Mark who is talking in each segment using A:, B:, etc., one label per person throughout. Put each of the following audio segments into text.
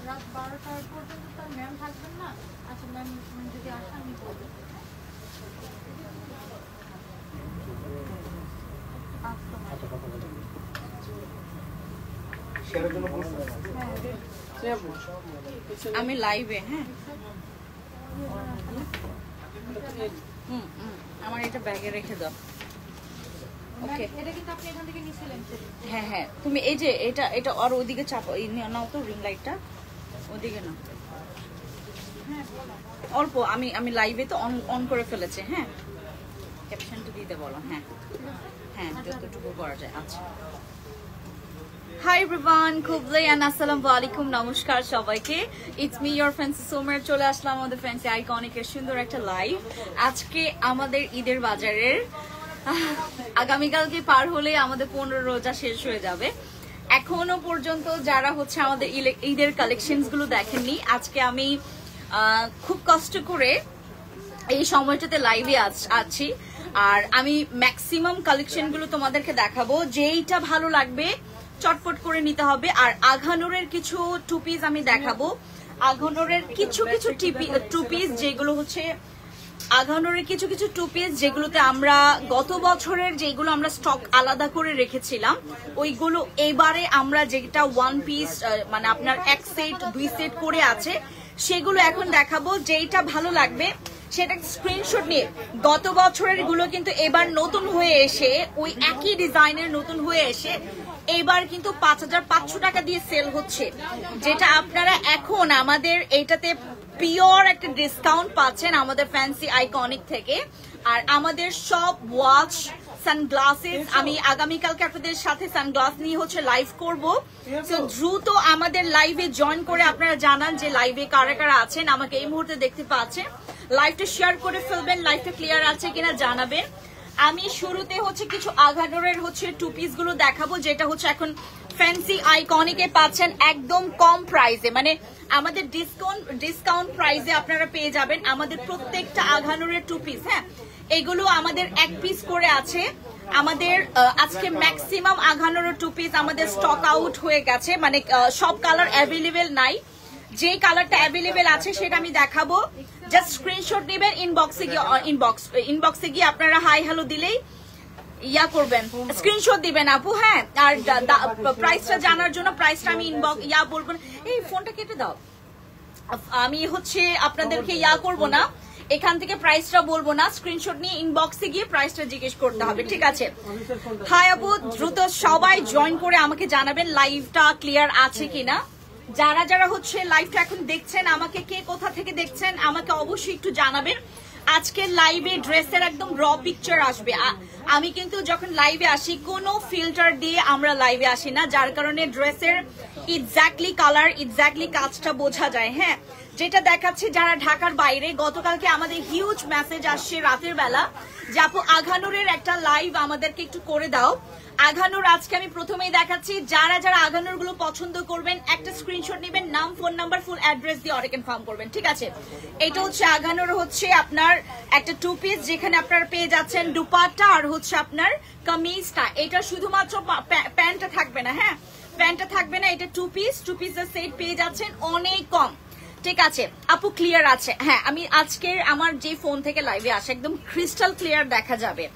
A: রাত 12টা পর্যন্ত তার ম্যাম থাকবেন না। আচ্ছা ম্যাম যদি আসেন আমি বলবো।
B: আমি লাইভে। হ্যাঁ আমার এটা ব্যাগে রেখে দাও। ওকে
A: এটা কিন্তু আপনি এখান থেকে নিছিলেন।
B: হ্যাঁ হ্যাঁ তুমি এই যে এটা এটা আর ওইদিকে চাপো, নাও তো রিং লাইটটা ওইদিকে নাও। অল্প আমি আমি লাইভে তো অন করে ফেলেছি। হ্যাঁ ক্যাপশনটা দিতে বলো। হ্যাঁ হ্যাঁ যতটুকু করা যায়। আচ্ছা হাই এভরিওয়ান, কুবলে এন্ড আসসালামু আলাইকুম, নমস্কার সবাইকে। ইটস মি ইওর ফ্যান্সি সোমার, চলে আসলাম আমাদের ফ্যান্সি আইকনিকের সুন্দর একটা লাইভ। আজকে আমাদের ঈদের বাজারের আগামীকালকে পার হলে আমাদের 15 রোজা শেষ হয়ে যাবে। এখনো পর্যন্ত যারা হচ্ছে আমাদের ঈদের কালেকশনস গুলো দেখেননি, আজকে আমি খুব কষ্ট করে এই সময়টাতে লাইভে আছি। আর আমি ম্যাক্সিমাম কালেকশন গুলো তোমাদেরকে দেখাবো, যেইটা ভালো লাগবে চটপট করে নিতে হবে। আর আঘানুরের কিছু টু পিস আমি দেখাবো, আঘানুরের কিছু কিছু টু পিস যেগুলো হচ্ছে আঘানুরের কিছু কিছু টু পিস যেগুলোতে আমরা গত বছরের যেগুলো আমরা স্টক আলাদা করে রেখেছিলাম, ওইগুলো এবারে আমরা যেটা ওয়ান পিস মানে আপনার এক সেট 2 সেট করে আছে সেগুলো এখন দেখাবো। যেইটা ভালো লাগবে সেটা স্ক্রিনশট নিয়ে, গত বছরের গুলো কিন্তু এবার নতুন হয়ে এসে ওই একই ডিজাইনের নতুন হয়ে এসে এবার কিন্তু 5500 টাকা দিয়ে সেল হচ্ছে, যেটা আপনারা এখন আমাদের এইটাতে পিওর একটা ডিসকাউন্ট পাচ্ছেন আমাদের ফ্যান্সি আইকনিক থেকে। আর আমাদের সব ওয়াচ সানগ্লাসেস আমি আগামীকালকে আপনাদের সাথে সানগ্লাস নিয়ে হচ্ছে লাইভ করবো। তো দ্রুত আমাদের লাইভে জয়েন করে আপনারা জানান যে লাইভে কারা কারা আছেন, আমাকে এই মুহূর্তে দেখতে পাচ্ছেন। লাইভটা শেয়ার করে ফেলবেন, লাইভটা ক্লিয়ার আছে কিনা জানাবেন। আমি শুরুতে হচ্ছে কিছু আঘানুরের হচ্ছে টু পিস গুলো দেখাবো, যেটা হচ্ছে এখন ফ্যান্সি আইকনিকে পাচ্ছেন একদম কম প্রাইসে, মানে আমাদের ডিসকাউন্ট প্রাইসে আপনারা পেয়ে যাবেন আমাদের প্রত্যেকটা আঘানুরের টু পিস। হ্যাঁ এগুলো আমাদের এক পিস করে আছে। আমাদের আজকে ম্যাক্সিমাম আঘানুরের টু পিস আমাদের স্টক আউট হয়ে গেছে, মানে সব কালার অ্যাভেলেবেল নাই। যে কালারটা অ্যাভেলেবেল আছে সেটা আমি দেখাবো, জাস্ট স্ক্রিনশট নেবেন, ইনবক্সে গিয়ে আপনারা হাই হ্যালো দিলেই ইয়া করবেন, স্ক্রিনশট দিবেন আপু। হ্যাঁ আর প্রাইসটা জানার জন্য প্রাইসটা আমি বলবো না। এই ফোনটা কেটে দাও, আমি হচ্ছে আপনাদেরকে করব না, এখান থেকে প্রাইসটা বলবো না, স্ক্রিনশট নিয়ে ইনবক্সে গিয়ে প্রাইসটা জিজ্ঞেস করতে হবে, ঠিক আছে? হাই আপু, দ্রুত সবাই জয়েন করে আমাকে জানাবেন লাইভটা ক্লিয়ার আছে কিনা। যারা যারা হচ্ছে লাইভটা এখন দেখছেন, আমাকে কে কোথা থেকে দেখছেন আমাকে অবশ্যই একটু জানাবেন। আজকের লাইভে ড্রেসের একদম র পিকচার আসবে। আমি কিন্তু যখন লাইভে আসি কোনো ফিল্টার দিয়ে আমরা লাইভে আসি না, যার কারণে ড্রেসের এক্স্যাক্টলি কালার এক্স্যাক্টলি কাজটা বোঝা যায়। হ্যাঁ যেটা দেখাচ্ছি যারা ঢাকার বাইরে, গতকালকে আমাদের হিউজ মেসেজ আসছে রাতের বেলা যে আপু আঘানুরের একটা লাইভ আমাদেরকে একটু করে দাও। আঘানুর আজকে আমি প্রথমেই দেখাচ্ছি, যারা যারা আঘানুর গুলো পছন্দ করবেন একটা স্ক্রিনশট নেবেন, নাম ফোন নাম্বার ফুল অ্যাড্রেস দিয়ে অর্ডার কনফার্ম করবেন, ঠিক আছে? এটা হচ্ছে আঘানুর হচ্ছে আপনার একটা টু পিস, যেখানে আপনারা পেয়ে যাচ্ছেন দুপাট্টা আর হচ্ছে আপনার কামিজটা। এটা শুধুমাত্র প্যান্টটা থাকবে না, হ্যাঁ প্যান্টটা থাকবে না, এটা টু পিসের সেট পেয়ে যাচ্ছেন অনেক কম, ঠিক আছে আপু ক্লিয়ার আছে? হ্যাঁ আমি আজকের আমার যে ফোন থেকে লাইভে আসে একদম ক্রিস্টাল ক্লিয়ার দেখা যাবে,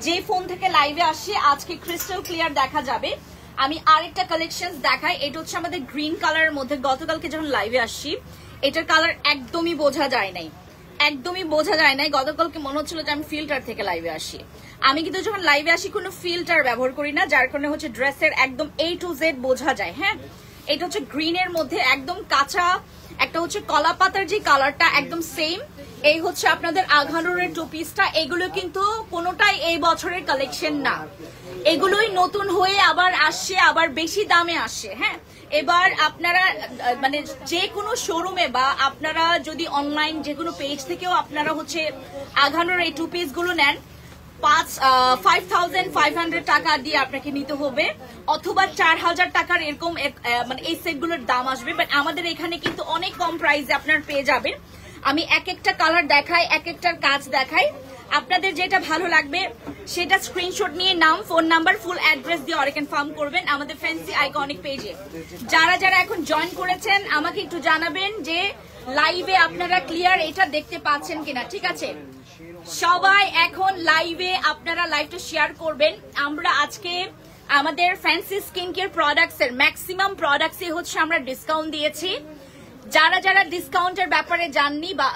B: যে ফোন থেকে লাইভে আসে আজকে ক্রিস্টাল ক্লিয়ার দেখা যাবে। আমি আরেকটা কালেকশন দেখাই, এটা হচ্ছে আমাদের গ্রিন কালারের মধ্যে। গতকালকে যখন লাইভে আসছি এটার কালার একদমই বোঝা যায় নাই, একদমই বোঝা যায় নাই। গতকালকে মনে হচ্ছিল যে আমি ফিল্টার থেকে লাইভে আসি, আমি কিন্তু যখন লাইভে আসি কোনো ফিল্টার ব্যবহার করি না, যার কারণে হচ্ছে ড্রেসের একদম A to Z বোঝা যায়। হ্যাঁ এটা হচ্ছে গ্রিনের মধ্যে একদম কাঁচা, একটা হচ্ছে কলা পাতার যে কালারটা একদম সেম। এই হচ্ছে আপনাদের আঘানুরের টু পিসটা। এগুলো কিন্তু কোনোটাই এই বছরের কালেকশন না, এগুলোই নতুন হয়ে আবার আসছে, আবার বেশি দামে আসছে। হ্যাঁ এবার আপনারা মানে যে কোনো শোরুমে বা আপনারা যদি অনলাইন যে কোনো পেজ থেকেও আপনারা হচ্ছে আঘানুর এই টু পিস গুলো নেন, 5500 টাকা দিয়ে আপনাকে নিতে হবে, অথবা 4000 টাকার এরকম মানে এই সেটগুলোর দাম আসবে। বাট আমাদের এখানে কিন্তু অনেক কম প্রাইসে আপনার পেয়ে যাবেন। আমি এক একটা কালার দেখাই, এক একটার কাজ দেখাই, আপনাদের যেটা ভালো লাগবে সেটা স্ক্রিনশট নিয়ে নাম, ফোন নাম্বার, ফুল অ্যাড্রেস দিয়ে অর্ডার কনফার্ম করবেন আমাদের ফ্যান্সি আইকনিক পেজে। যারা যারা এখন জয়েন করেছেন আমাকে একটু জানাবেন যে লাইভে আপনারা ক্লিয়ার এটা দেখতে পাচ্ছেন কিনা, ঠিক আছে? সবাই এখন লাইভে আপনারা লাইভটা শেয়ার করবেন। আমরা আজকে আমাদের ফ্যান্সি স্কিন কেয়ার প্রোডাক্টস এর ম্যাক্সিমাম প্রোডাক্টসে হচ্ছে আমরা ডিসকাউন্ট দিয়েছি। যারা যারা ডিসকাউন্টের ব্যাপারে জাননি বা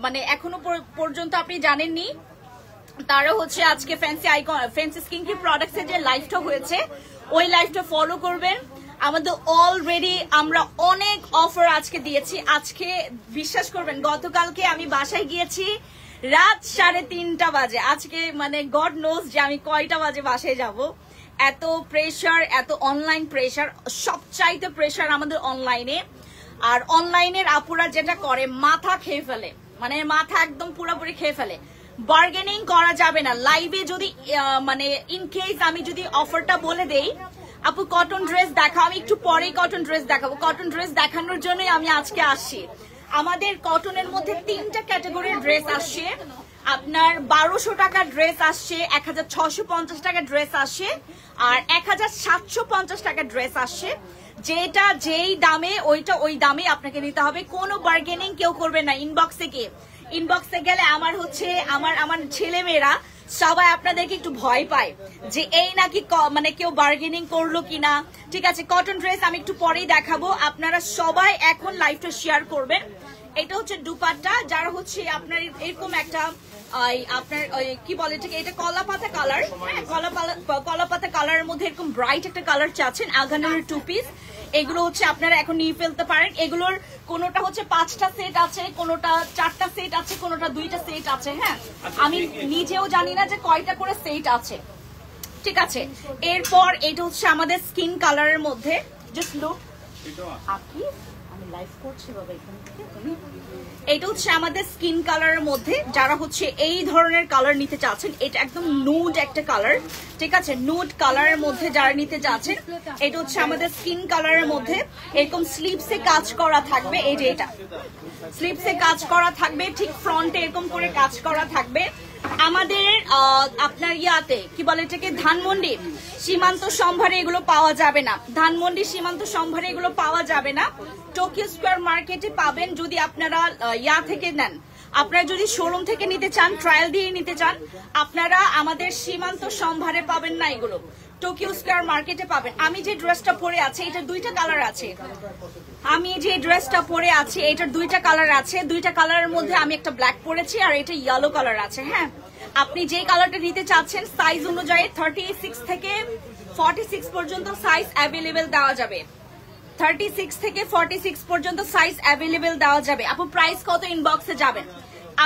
B: মানে এখনো পর্যন্ত আপনি জানেননি, তারা হচ্ছে আজকে ফ্যান্সি স্কিন কেয়ার প্রোডাক্টস এর যে লাইভটা হয়েছে ওই লাইভটা ফলো করবেন। আমাদের অলরেডি আমরা অনেক অফার আজকে দিয়েছি। আজকে বিশ্বাস করবেন, গতকালকে আমি বাসায় গিয়েছি রাত 3:30 বাজে। আজকে মানে গড নোজ যে আমি কয়টা বাজে বাসায় যাব। এত প্রেশার, এত অনলাইন প্রেশার, সবচাইতে প্রেশার আমাদের অনলাইনে। আর অনলাইনের আপুরা যেটা করে মাথা খেয়ে ফেলে, মানে মাথা একদম পুরোপুরি খেয়ে ফেলে। বার্গেনিং করা যাবে না লাইভে। যদি মানে ইন কেস আমি যদি অফারটা বলে দেই, আপু কটন ড্রেস দেখাও, আমি একটু পরেই কটন ড্রেস দেখাবো। কটন ড্রেস দেখানোর জন্যই আমি আজকে আসছি। আমাদের কটনের মধ্যে 3টা ক্যাটাগরির ড্রেস আসছে। আপনার 1200 টাকার ড্রেস আসছে, 1650 টাকার ড্রেস আসে, আর 1750 টাকার ড্রেস আসছে। যেটা যেই দামে ওইটা ওই দামে আপনাকে নিতে হবে, কোনো বার্গেনিং কেউ করবে না। ইনবক্সে গেলে আমার হচ্ছে আমার ছেলে মেয়েরা সবাই আপনাদেরকে একটু ভয় পায় যে এই নাকি মানে কেউ বার্গেনিং করলো কিনা। ঠিক আছে, কটন ড্রেস আমি একটু পরেই দেখাবো। আপনারা সবাই এখন লাইভটা শেয়ার করবেন। এটা হচ্ছে দুপাট্টা, যারা হচ্ছে আপনার এরকম একটা আপনার কি বলে এটাকে, এটা কলাপাতা কালার, হ্যাঁ কলাপাতা কালারের মধ্যে এরকম ব্রাইট একটা কালার চাচ্ছেন, আগানের 2 পিস। এগুলো হচ্ছে আপনারা এখন নিয়ে ফেলতে পারেন। এগুলোর কোনোটা হচ্ছে 5টা সেট আছে, কোনোটা 4টা সেট আছে, কোনোটা 2টা সেট আছে। হ্যাঁ, আমি নিজেও জানি না যে কয়টা করে সেট আছে। ঠিক আছে, এরপর এটা হচ্ছে আমাদের স্কিন কালারের মধ্যে। জাস্ট লুক, আপনি আমি লাইভ করছি বাবা এখান থেকে। তুমি এটা হচ্ছে আমাদের স্কিন কালারের মধ্যে, যারা হচ্ছে এই ধরনের কালার নিতে চাচ্ছেন, এটা একদম নুড একটা কালার। ঠিক আছে, নুড কালারের মধ্যে যারা নিতে চাচ্ছেন, এটা হচ্ছে আমাদের স্কিন কালারের মধ্যে। এরকম স্লিভসে কাজ করা থাকবে, এই যে এটা স্লিভসে কাজ করা থাকবে, ঠিক ফ্রন্টে এরকম করে কাজ করা থাকবে। আমাদের আপনার ইয়াতে কি বলে এটাকে, ধানমন্ডি সীমান্ত সম্ভারে এগুলো পাওয়া যাবে না। ধানমন্ডি সীমান্ত সম্ভারে এগুলো পাওয়া যাবে না, টোকিও স্কয়ার মার্কেটে পাবেন। যদি আপনারা ইয়া থেকে নেন, আপনারা যদি শোরুম থেকে নিতে চান, ট্রায়াল দিয়ে নিতে চান, আপনারা আমাদের সীমান্ত সম্ভারে পাবেন না, এগুলো টোকিও স্কয়ার মার্কেটে পাবেন। আমি যে ড্রেসটা পরে আছি এটার 2টা কালার আছে। আমি যে ড্রেসটা পরে আছি এটার 2টা কালার আছে। 2টা কালারের মধ্যে আমি একটা ব্ল্যাক পরেছি আর এটা ইয়েলো কালার আছে। হ্যাঁ, আপনি যে কালারটা নিতে চাচ্ছেন সাইজ অনুযায়ী 36 থেকে 46 পর্যন্ত সাইজ অ্যাভেলেবেল দেওয়া যাবে। 36 থেকে 46 পর্যন্ত সাইজ অ্যাভেলেবেল দেওয়া যাবে। আপু প্রাইস কত, ইনবক্সে যাবেন।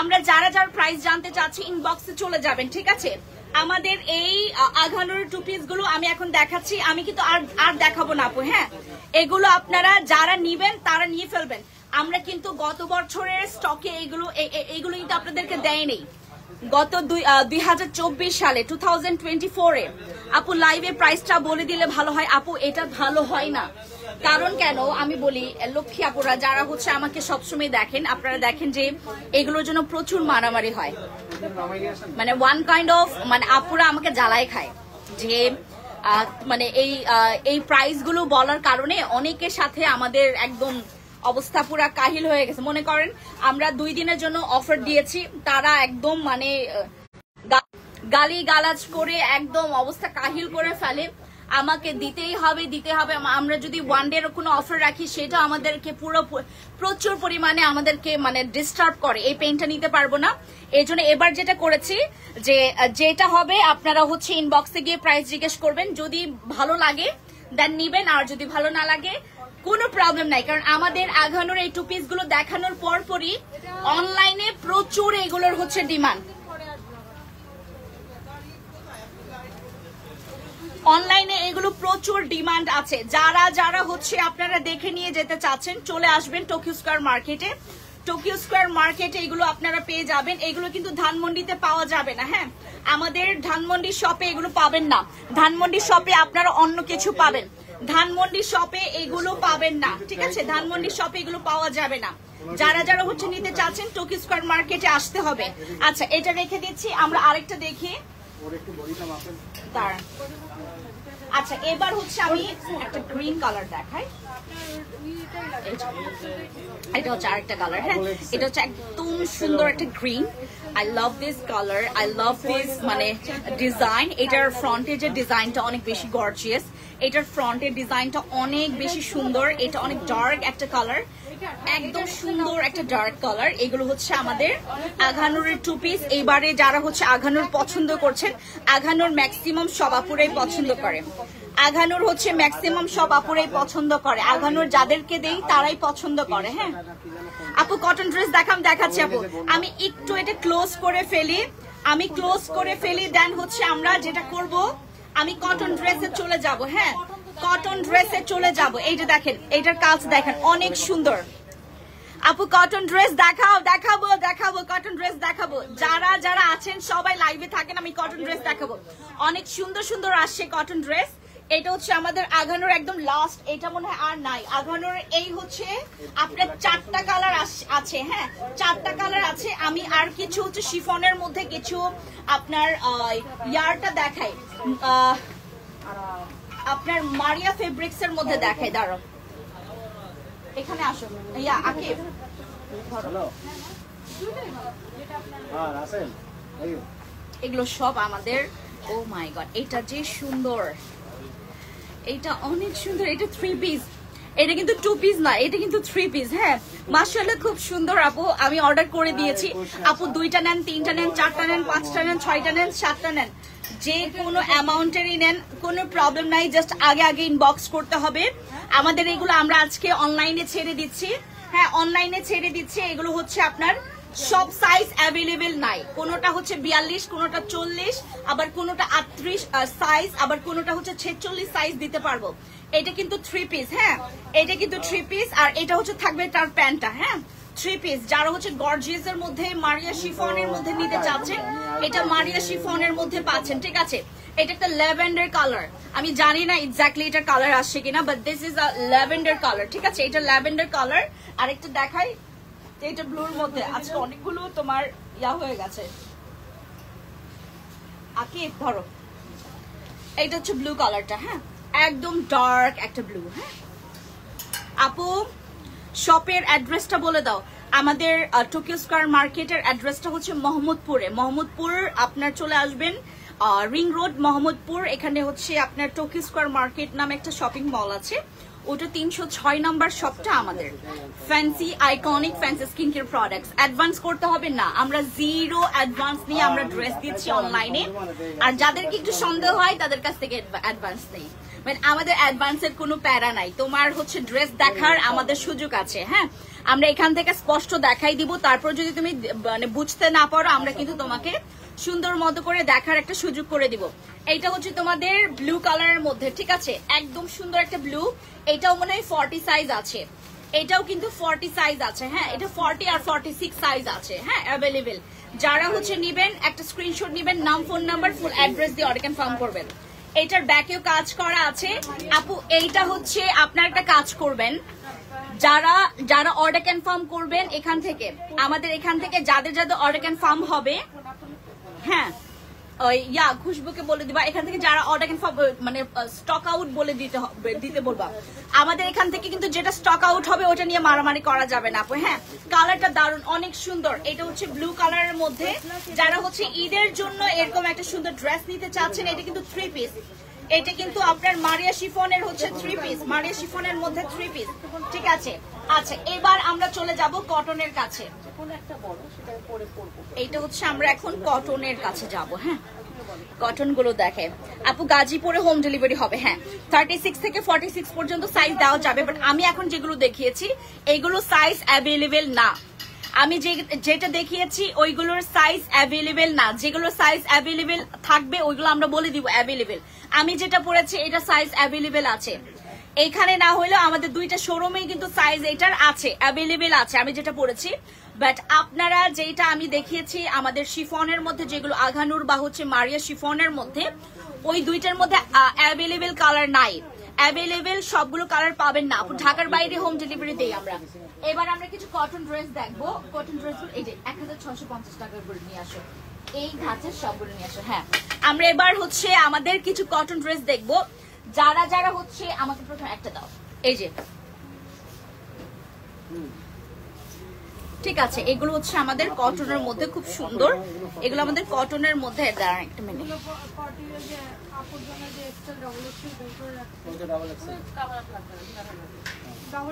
B: আমরা যারা যারা প্রাইস জানতে চাচ্ছি ইনবক্সে চলে যাবেন। ঠিক আছে, আমাদের এই আঘানোর 2 পিস গুলো আমি এখন দেখাচ্ছি, আমি কিন্তু আর দেখাবো না আপু। হ্যাঁ, এগুলো আপনারা যারা নিবেন তারা নিয়ে ফেলবেন। আমরা কিন্তু গত বছরের স্টকে এইগুলো কিন্তু আপনাদেরকে দেয়নি। গত 2024 সালে 2024-এ আপু লাইভে প্রাইসটা বলে দিলে ভালো হয়। আপু এটা ভালো হয় না, কারণ কেন আমি বলি, লক্ষ্মী আপুরা যারা হচ্ছে আমাকে সবসময় দেখেন, আপনারা দেখেন যে এগুলোর জন্য প্রচুর মারামারি হয়, মানে ওয়ান কাইন্ড অফ মানে আপুরা আমাকে জ্বালায় খায় যে মানে এই প্রাইস গুলো বলার কারণে অনেকের সাথে আমাদের একদম অবস্থা পুরা কাহিল হয়ে গেছে। মনে করেন আমরা 2 দিনের জন্য অফার দিয়েছি, তারা একদম মানে গালি গালাজ করে একদম অবস্থা কাহিল করে ফেলে। আমাকে দিতেই হবে। আমরা যদি 1 ডে কোনো অফার রাখি সেটা আমাদেরকে প্রচুর পরিমাণে আমাদেরকে মানে ডিস্টার্ব করে। এই পেনটা নিতে পারবো না। এই জন্য এবার যেটা করেছি যে যেটা হবে আপনারা হচ্ছে ইনবক্সে গিয়ে প্রাইস জিজ্ঞেস করবেন, যদি ভালো লাগে দেন নিবেন, আর যদি ভালো না লাগে কোনো প্রবলেম নাই। কারণ আমাদের আঘানোর এই 2 পিস গুলো দেখানোর পরই অনলাইনে প্রচুর এগুলোর হচ্ছে ডিমান্ড। অনলাইনে এগুলো প্রচুর ডিমান্ড আছে। যারা যারা হচ্ছে আপনারা দেখে নিয়ে যেতে চাচ্ছেন চলে আসবেন টোকিও স্কয়ার মার্কেটে। টোকিও স্কোয়ার মার্কেটে এগুলো আপনারা পেয়ে যাবেন। এগুলো কিন্তু ধানমন্ডিতে পাওয়া যাবে না। হ্যাঁ, আমাদের ধানমন্ডি শপে এগুলো পাবেন না। ধানমন্ডি শপে আপনারা অন্য কিছু পাবেন, ধানমন্ডি শপে এগুলো পাবেন না। ঠিক আছে, ধানমন্ডি শপে এগুলো পাওয়া যাবে না। যারা যারা হচ্ছে নিতে চাচ্ছেন টোকিও স্কোয়ার মার্কেটে আসতে হবে। আচ্ছা, এটা রেখে দিচ্ছি, আমরা আরেকটা দেখি। দাঁড়ান। আচ্ছা, এবার হচ্ছে আমি একটা গ্রিন কালার দেখাই। এটা হচ্ছে আরেকটা কালার। হ্যাঁ, এটা হচ্ছে একদম সুন্দর একটা green. I love this colour, I love this মানে ডিজাইন। এটার ফ্রন্টের যে ডিজাইনটা অনেক বেশি গর্জিয়াস, এটার ফ্রন্টের ডিজাইনটা অনেক বেশি সুন্দর। এটা অনেক ডার্ক একটা কালার, একদম সুন্দর একটা ডার্ক কালার। এগুলো হচ্ছে আমাদের আঘানুরের 2 পিস। এইবারে যারা হচ্ছে আঘানুর পছন্দ করছেন, আঘানুর ম্যাক্সিমাম সব আপুরাই পছন্দ করে। আঘানুর হচ্ছে ম্যাক্সিমাম সব আপুরাই পছন্দ করে। আঘানুর যাদেরকে দেই তারাই পছন্দ করে। হ্যাঁ আপু, কটন ড্রেস দেখাচ্ছি আপু। আমি একটু এটা ক্লোজ করে ফেলি, আমি ক্লোজ করে ফেলি। দেন হচ্ছে আমরা যেটা করব, আমি কটন ড্রেসে চলে যাব। হ্যাঁ, কটন ড্রেসে চলে যাব। এই যে দেখেন, এইটার কাজ দেখেন, অনেক সুন্দর। আপু কটন ড্রেস দেখাবো কটন ড্রেস দেখাবো। যারা যারা আছেন সবাই লাইভে থাকেন, আমি কটন ড্রেস দেখাবো। অনেক সুন্দর সুন্দর আসছে কটন ড্রেস। এটা হচ্ছে আমাদের আঘানুর একদম লাস্ট, এটা মনে হয় আর নাই। আঘানুর এই হচ্ছে আপনার 4টা কালার আছে। হ্যাঁ, 4টা কালার আছে। আমি আর কিছু হচ্ছে শিফনের মধ্যে কিছু আপনার ইয়ারটা দেখাই, আপনার মারিয়া ফেব্রিক্স এর মধ্যে দেখাই। দাঁড়াও, এখানে আসো। ইয়া আকিব, এগুলো সব আমাদের। ও মাই গড, এটা যে সুন্দর, এটা অনেক সুন্দর। এটা 3 পিস, এটা কিন্তু 2 পিস না, এটা কিন্তু 3 পিস। হ্যাঁ, মাশাআল্লাহ খুব সুন্দর আপু। আমি অর্ডার করে দিয়েছি। আপু 2টা নেন, 3টা নেন, 4টা নেন, 5টা নেন, 6টা নেন, 7টা নেন, যে কোনো অ্যামাউন্টেরই নেন, কোনো প্রবলেম নাই। জাস্ট আগে আগে ইনবক্স করতে হবে আমাদের। এগুলো আমরা আজকে অনলাইনে ছেড়ে দিচ্ছি। হ্যাঁ, অনলাইনে ছেড়ে দিচ্ছি। এগুলো হচ্ছে আপনার সব সাইজ অ্যাভেলেবেল নাই। কোনোটা হচ্ছে 42, কোনোটা 40, আবার কোনোটা 38 সাইজ, আবার কোনোটা হচ্ছে 46 সাইজ দিতে পারবো। এটা কিন্তু 3 পিস। হ্যাঁ, এটা কিন্তু 3 পিস। আর এটা হচ্ছে থাকবে তার প্যান্টটা। হ্যাঁ, 3 পিস। যারা হচ্ছে গর্জিয়াস এর মধ্যে, মারিয়া শিফনের মধ্যে নিতে চাচ্ছেন, এটা মারিয়া শিফনের মধ্যে পাচ্ছেন। ঠিক আছে, এটা একটা ল্যাভেন্ডার কালার। আমি জানি না এক্স্যাক্টলি এটার কালার আসছে কিনা, but this is a lavender colour. ঠিক আছে, এটা ল্যাভেন্ডার কালার। আর একটা দেখাই, এটা ব্লুর মধ্যে। আজকে অনেকগুলো তোমার ইয়া হয়ে গেছে। আকিব ধরো, এইটা হচ্ছে ব্লু কালারটা। হ্যাঁ, একদম ডার্ক একটা ব্লু। হ্যাঁ আপু, শপের অ্যাড্রেসটা বলে দাও। আমাদের টোকিও স্কয়ার মার্কেটের অ্যাড্রেসটা হচ্ছে মোহাম্মদপুরে। মোহাম্মদপুর আপনার চলে আসবেন, রিং রোড মোহাম্মদপুর। এখানে হচ্ছে আপনার টোকিও স্কয়ার মার্কেট নামে একটা শপিং মল আছে, ওটা 306 নাম্বার শপটা আমাদের। Fancy iconic fancy skin care products. Advance করতে হবে না, আমরা 0 অ্যাডভান্স নিয়ে আমরা ড্রেস দিচ্ছি অনলাইনে। আর যাদেরকে একটু সন্দেহ হয় তাদের কাছ থেকে অ্যাডভান্স নেই। মানে আমাদের অ্যাডভান্সের কোনো প্যারা নাই। তোমার হচ্ছে ড্রেস দেখার আমাদের সুযোগ আছে। হ্যাঁ, আমরা এখান থেকে স্পষ্ট দেখাই দিব। তারপর যদি তুমি মানে বুঝতে না পারো, আমরা কিন্তু তোমাকে সুন্দর মতো করে দেখার একটা সুযোগ করে দিব। এইটা হচ্ছে তোমাদের ব্লু কালারের মধ্যে। ঠিক আছে, একদম সুন্দর একটা ব্লু। এটাও মনে হয় 40 সাইজ আছে, এটাও কিন্তু 40 সাইজ আছে। হ্যাঁ, এটা 40 আর 46 সাইজ আছে। হ্যাঁ, অ্যাভেলেবেল। যারা হচ্ছে নিবেন একটা স্ক্রিনশট নিবেন, নাম, ফোন নাম্বার, ফুল অ্যাড্রেস দিয়ে অর্ডার কনফার্ম করবেন। এটার ব্যাকেও কাজ করা আছে আপু। এইটা হচ্ছে আপনার একটা কাজ করবেন, যারা যারা অর্ডার কনফার্ম করবেন এখান থেকে, আমাদের এখান থেকে যাদের যাদের অর্ডার কনফার্ম হবে, হ্যাঁ ইয়া খুশবুকে বলে দিবা এখান থেকে যারা অর্ডার কনফার্ম মানে স্টক আউট বলে দিতে বলবা। আমাদের এখান থেকে কিন্তু যেটা স্টক আউট হবে ওটা নিয়ে মারামারি করা যাবে না আপু। হ্যাঁ, কালারটা দারুণ, অনেক সুন্দর। এটা হচ্ছে ব্লু কালারের মধ্যে। যারা হচ্ছে ঈদের জন্য এরকম একটা সুন্দর ড্রেস নিতে চাচ্ছেন, এটা কিন্তু 3 পিস। এটা কিন্তু আপনার মারিয়া শিফনের হচ্ছে 3 পিস, মারিয়া শিফনের মধ্যে 3 পিস। ঠিক আছে, আচ্ছা এবার আমরা চলে যাব কটনের কাছে। এইটা হচ্ছে আমরা এখন কটনের কাছে যাব। হ্যাঁ, কটন গুলো দেখে আপু। গাজীপুরে হোম ডেলিভারি হবে। হ্যাঁ, 36 থেকে 46 পর্যন্ত সাইজ দেওয়া যাবে। বাট আমি এখন যেগুলো দেখিয়েছি এইগুলো সাইজ অ্যাভেলেবেল না। আমি যেটা দেখিয়েছি ওইগুলোর সাইজ অ্যাভেলেবেল না। যেগুলো সাইজ অ্যাভেলেবেল থাকবে ওইগুলো আমরা বলে দিব অ্যাভেলেবেল। আমি যেটা পড়েছি এটা সাইজ অ্যাভেলেবেল আছে। এইখানে না হইলেও আমাদের দুইটা শোরুমে কিন্তু সাইজ এটার আছে, অ্যাভেলেবেল আছে আমি যেটা পরেছি। বাট আপনারা যেটা আমি দেখিয়েছি আমাদের শিফনের মধ্যে, যেগুলো আঘানুর বা হচ্ছে মারিয়া শিফনের মধ্যে, ওই দুইটার মধ্যে অ্যাভেলেবেল কালার নাই। অ্যাভেলেবেল সবগুলো কালার পাবেন না। ঢাকার বাইরে হোম ডেলিভারি দেই আমরা। এবার আমরা কিছু কটন ড্রেস দেখবো। কটন ড্রেসগুলো এই যে 1650 টাকা করে নিয়ে আসো, এই ধাঁচের সবগুলো নিয়ে আসো। হ্যাঁ, আমরা এবার হচ্ছে আমাদের কিছু কটন ড্রেস দেখবো। যারা যারা হচ্ছে আমাকে প্রথম একটা দাও, এই যে ঠিক আছে, এগুলো হচ্ছে আমাদের কটনের মধ্যে খুব সুন্দর। এগুলো আমাদের কটনের মধ্যে, দাঁড়ান একটা মিনিট,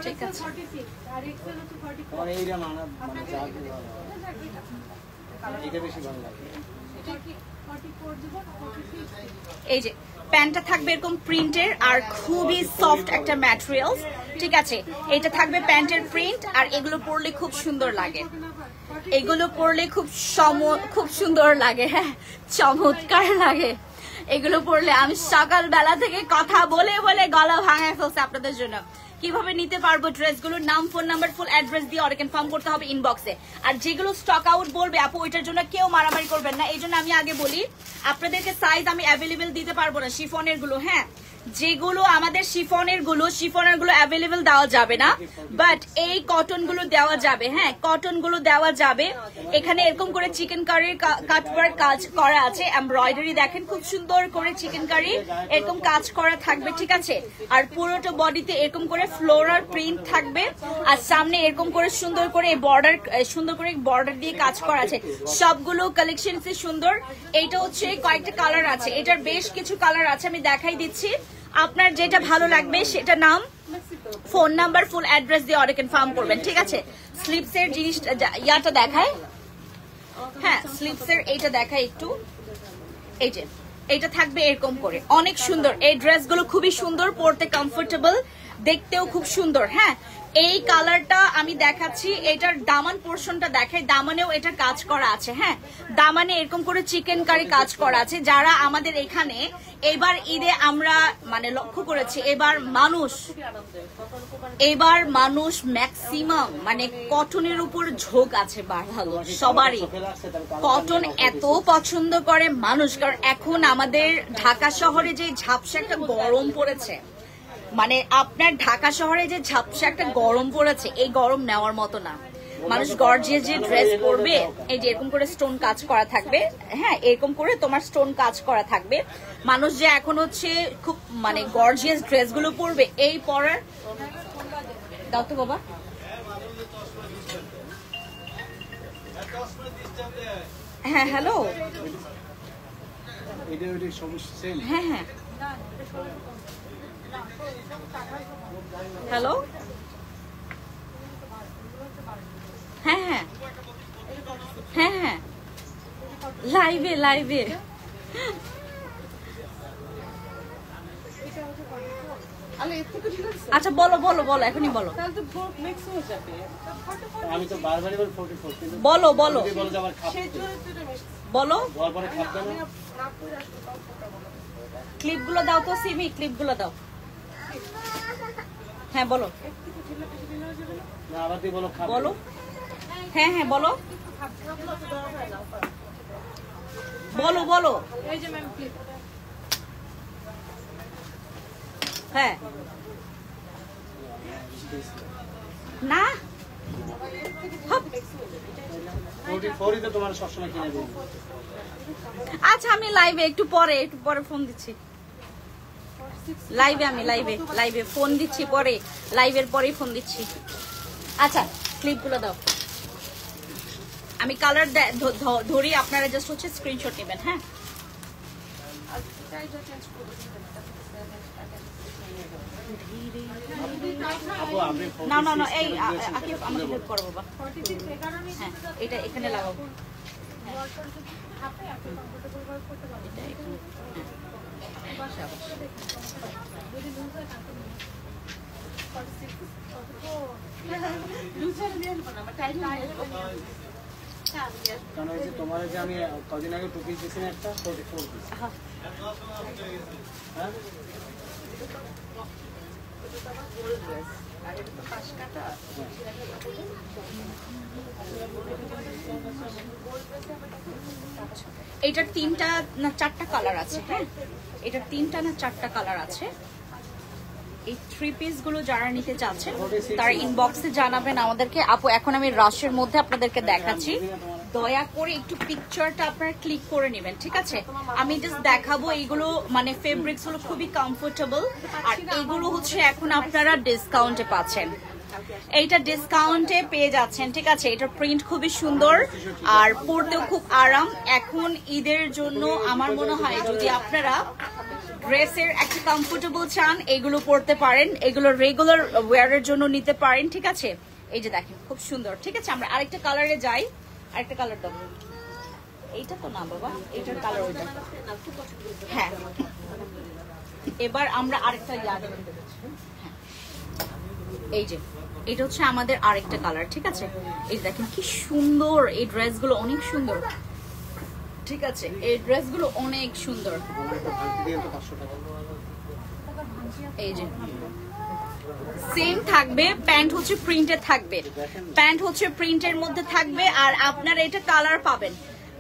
B: ঠিক আছে। এই যে প্যান্টটা থাকবে এরকম প্রিন্টের আর খুবই সফট একটা ম্যাটেরিয়ালস, ঠিক আছে। এটা থাকবে প্যান্টের প্রিন্ট, আর এগুলো পরলে খুব সুন্দর লাগে, এগুলো পরলে খুব সুন্দর লাগে, হ্যাঁ চমৎকার লাগে এগুলো পরলে। আমি সকালবেলা থেকে কথা বলে বলে গলা ভাঙায় ফেলছে আপনাদের জন্য। কিভাবে নিতে পারবো ড্রেসগুলোর নাম, ফোন নাম্বার, ফুল অ্যাড্রেস দিয়ে অর্ডার কনফার্ম করতে হবে ইনবক্সে। আর যেগুলো স্টক আউট বলবে আপু, ওইটার জন্য কেউ মারামারি করবেন না। এই জন্য আমি আগে বলি, আপনাদেরকে সাইজ আমি অ্যাভেলেবেল দিতে পারবো না শিফনের গুলো। হ্যাঁ, যেগুলো আমাদের শিফনের গুলো অ্যাভেলেবেল দেওয়া যাবে না, বাট এই কটন গুলো দেওয়া যাবে। হ্যাঁ, কটন গুলো দেওয়া যাবে। এখানে এরকম করে চিকেন কারির কাটওয়ার্ক কাজ করা আছে, এমব্রয়ডারি দেখেন খুব সুন্দর করে চিকেন কারি এরকম কাজ করা থাকবে, ঠিক আছে। আর পুরোটা বডিতে এরকম করে ফ্লোরাল প্রিন্ট থাকবে, আর সামনে এরকম করে সুন্দর করে বর্ডার দিয়ে কাজ করা আছে। সবগুলো কালেকশন সুন্দর। এইটা হচ্ছে কয়েকটা কালার আছে, এটার বেশ কিছু কালার আছে, আমি দেখাই দিচ্ছি। আপনার যেটা ভালো লাগবে সেটা নাম, ফোন নাম্বার, ফুল অ্যাড্রেস দিয়ে অর্ডার কনফার্ম করবেন, ঠিক আছে। স্লিপসের জিনিসটা ইয়াটা দেখায়, হ্যাঁ স্লিপসের এইটা দেখায় একটু। এই যে এটা থাকবে এরকম করে, অনেক সুন্দর এই ড্রেসগুলো, খুবই সুন্দর, পরতে কমফোর্টেবল, দেখতেও খুব সুন্দর। হ্যাঁ, এই কালারটা আমি দেখাচ্ছি, এটার দামান পোর্শনটা দেখাই, দামানেও এটার কাজ করা আছে। হ্যাঁ, দামানে এরকম করে চিকেন কারি কাজ করা আছে। যারা আমাদের এখানে এবার ঈদে আমরা মানে লক্ষ্য করেছি, এবার মানুষ ম্যাক্সিমাম মানে কটনের উপর ঝোঁক আছে বাড়ালো সবারই। কটন এত পছন্দ করে মানুষ, কারণ এখন আমাদের ঢাকা শহরে যে ঝাপসা একটা গরম পড়েছে, মানে আপনার ঢাকা শহরে যে ঝাপসা একটা গরম পড়েছে, এই গরম নেওয়ার মতো না। মানুষ গর্জিয়াস যে ড্রেস পরবে, এই যে এরকম করে স্টোন কাজ করা থাকবে, হ্যাঁ এরকম করে তোমার স্টোন কাজ করা থাকবে। মানুষ যে এখন হচ্ছে খুব মানে গর্জিয়াস ড্রেসগুলো পরবে, এই পরার দাও তো বাবা। হ্যাঁ হ্যালো, হ্যাঁ হ্যাঁ হ্যালো, হ্যাঁ হ্যাঁ হ্যাঁ হ্যাঁ লাইভে আচ্ছা বলো বলো বলো, এখনই বলো,
C: আমি তো বারবারই বলি 44,
B: বলো বলো বলো, ক্লিপ গুলো দাও তো সিমি, ক্লিপ গুলো দাও। হ্যাঁ বলো বলো, হ্যাঁ হ্যাঁ বলো বলো বলো, হ্যাঁ না আচ্ছা আমি লাইভে একটু পরে ফোন দিচ্ছি, লাইভে ফোন দিচ্ছি, পরে লাইভের পরেই ফোন দিচ্ছি। আচ্ছা ক্লিপগুলো দাও, আমি কালার ধরি, আপনারা জাস্ট হচ্ছে স্ক্রিনশট নেবেন। হ্যাঁ না না না, এই আমাকে হেল্প করো বাবা। হ্যাঁ এটা এখানে লাগাবো,
C: তোমার যে আমি কদিন আগে টুপি দিয়েছি একটা 44 পিস,
B: এটার 3টা না 4টা কালার আছে। হ্যাঁ, এটার 3টা না 4টা কালার আছে। এই 3 পিস গুলো যারা নিতে চাচ্ছেন তারা ইনবক্সে জানাবেন আমাদেরকে। আপু এখন আমি রাশের মধ্যে আপনাদেরকে দেখাচ্ছি, দয়া করে একটু পিকচারটা আপনারা ক্লিক করে নেবেন, ঠিক আছে? আমি জাস্ট দেখাবো। এইগুলো মানে ফেব্রিক্স গুলো খুবই কমফোর্টেবল, আর এগুলো হচ্ছে এখন আপনারা ডিসকাউন্টে পাচ্ছেন। এইটা ডিসকাউন্টে পেয়ে যাচ্ছেন, ঠিক আছে? এটার প্রিন্ট খুবই সুন্দর আর পরতেও খুব আরাম। এখন ঈদের জন্য আমার মনে হয় যদি আপনারা ড্রেসের একটা কমফোর্টেবল চান, এগুলো পরতে পারেন। এগুলো রেগুলার ওয়্যারের জন্য নিতে পারেন, ঠিক আছে? এই যে দেখেন খুব সুন্দর, ঠিক আছে? আমরা আরেকটা কালারে যাই। আরেকটা কালার দাও। এইটা তো না বাবা, এইটার কালার ওইটা। হ্যাঁ, এবার আমরা আরেকটা ইয়াদ। হ্যাঁ, এই যে এটা হচ্ছে আমাদের আরেকটা কালার, ঠিক আছে? এই দেখেন কি সুন্দর, এই ড্রেসগুলো অনেক সুন্দর, ঠিক আছে? এই ড্রেসগুলো অনেক সুন্দর। এই যে সেম থাকবে, প্যান্ট হচ্ছে প্রিন্টের থাকবে, প্যান্ট হচ্ছে প্রিন্টের মধ্যে থাকবে, আর আপনারা এটা কালার পাবেন।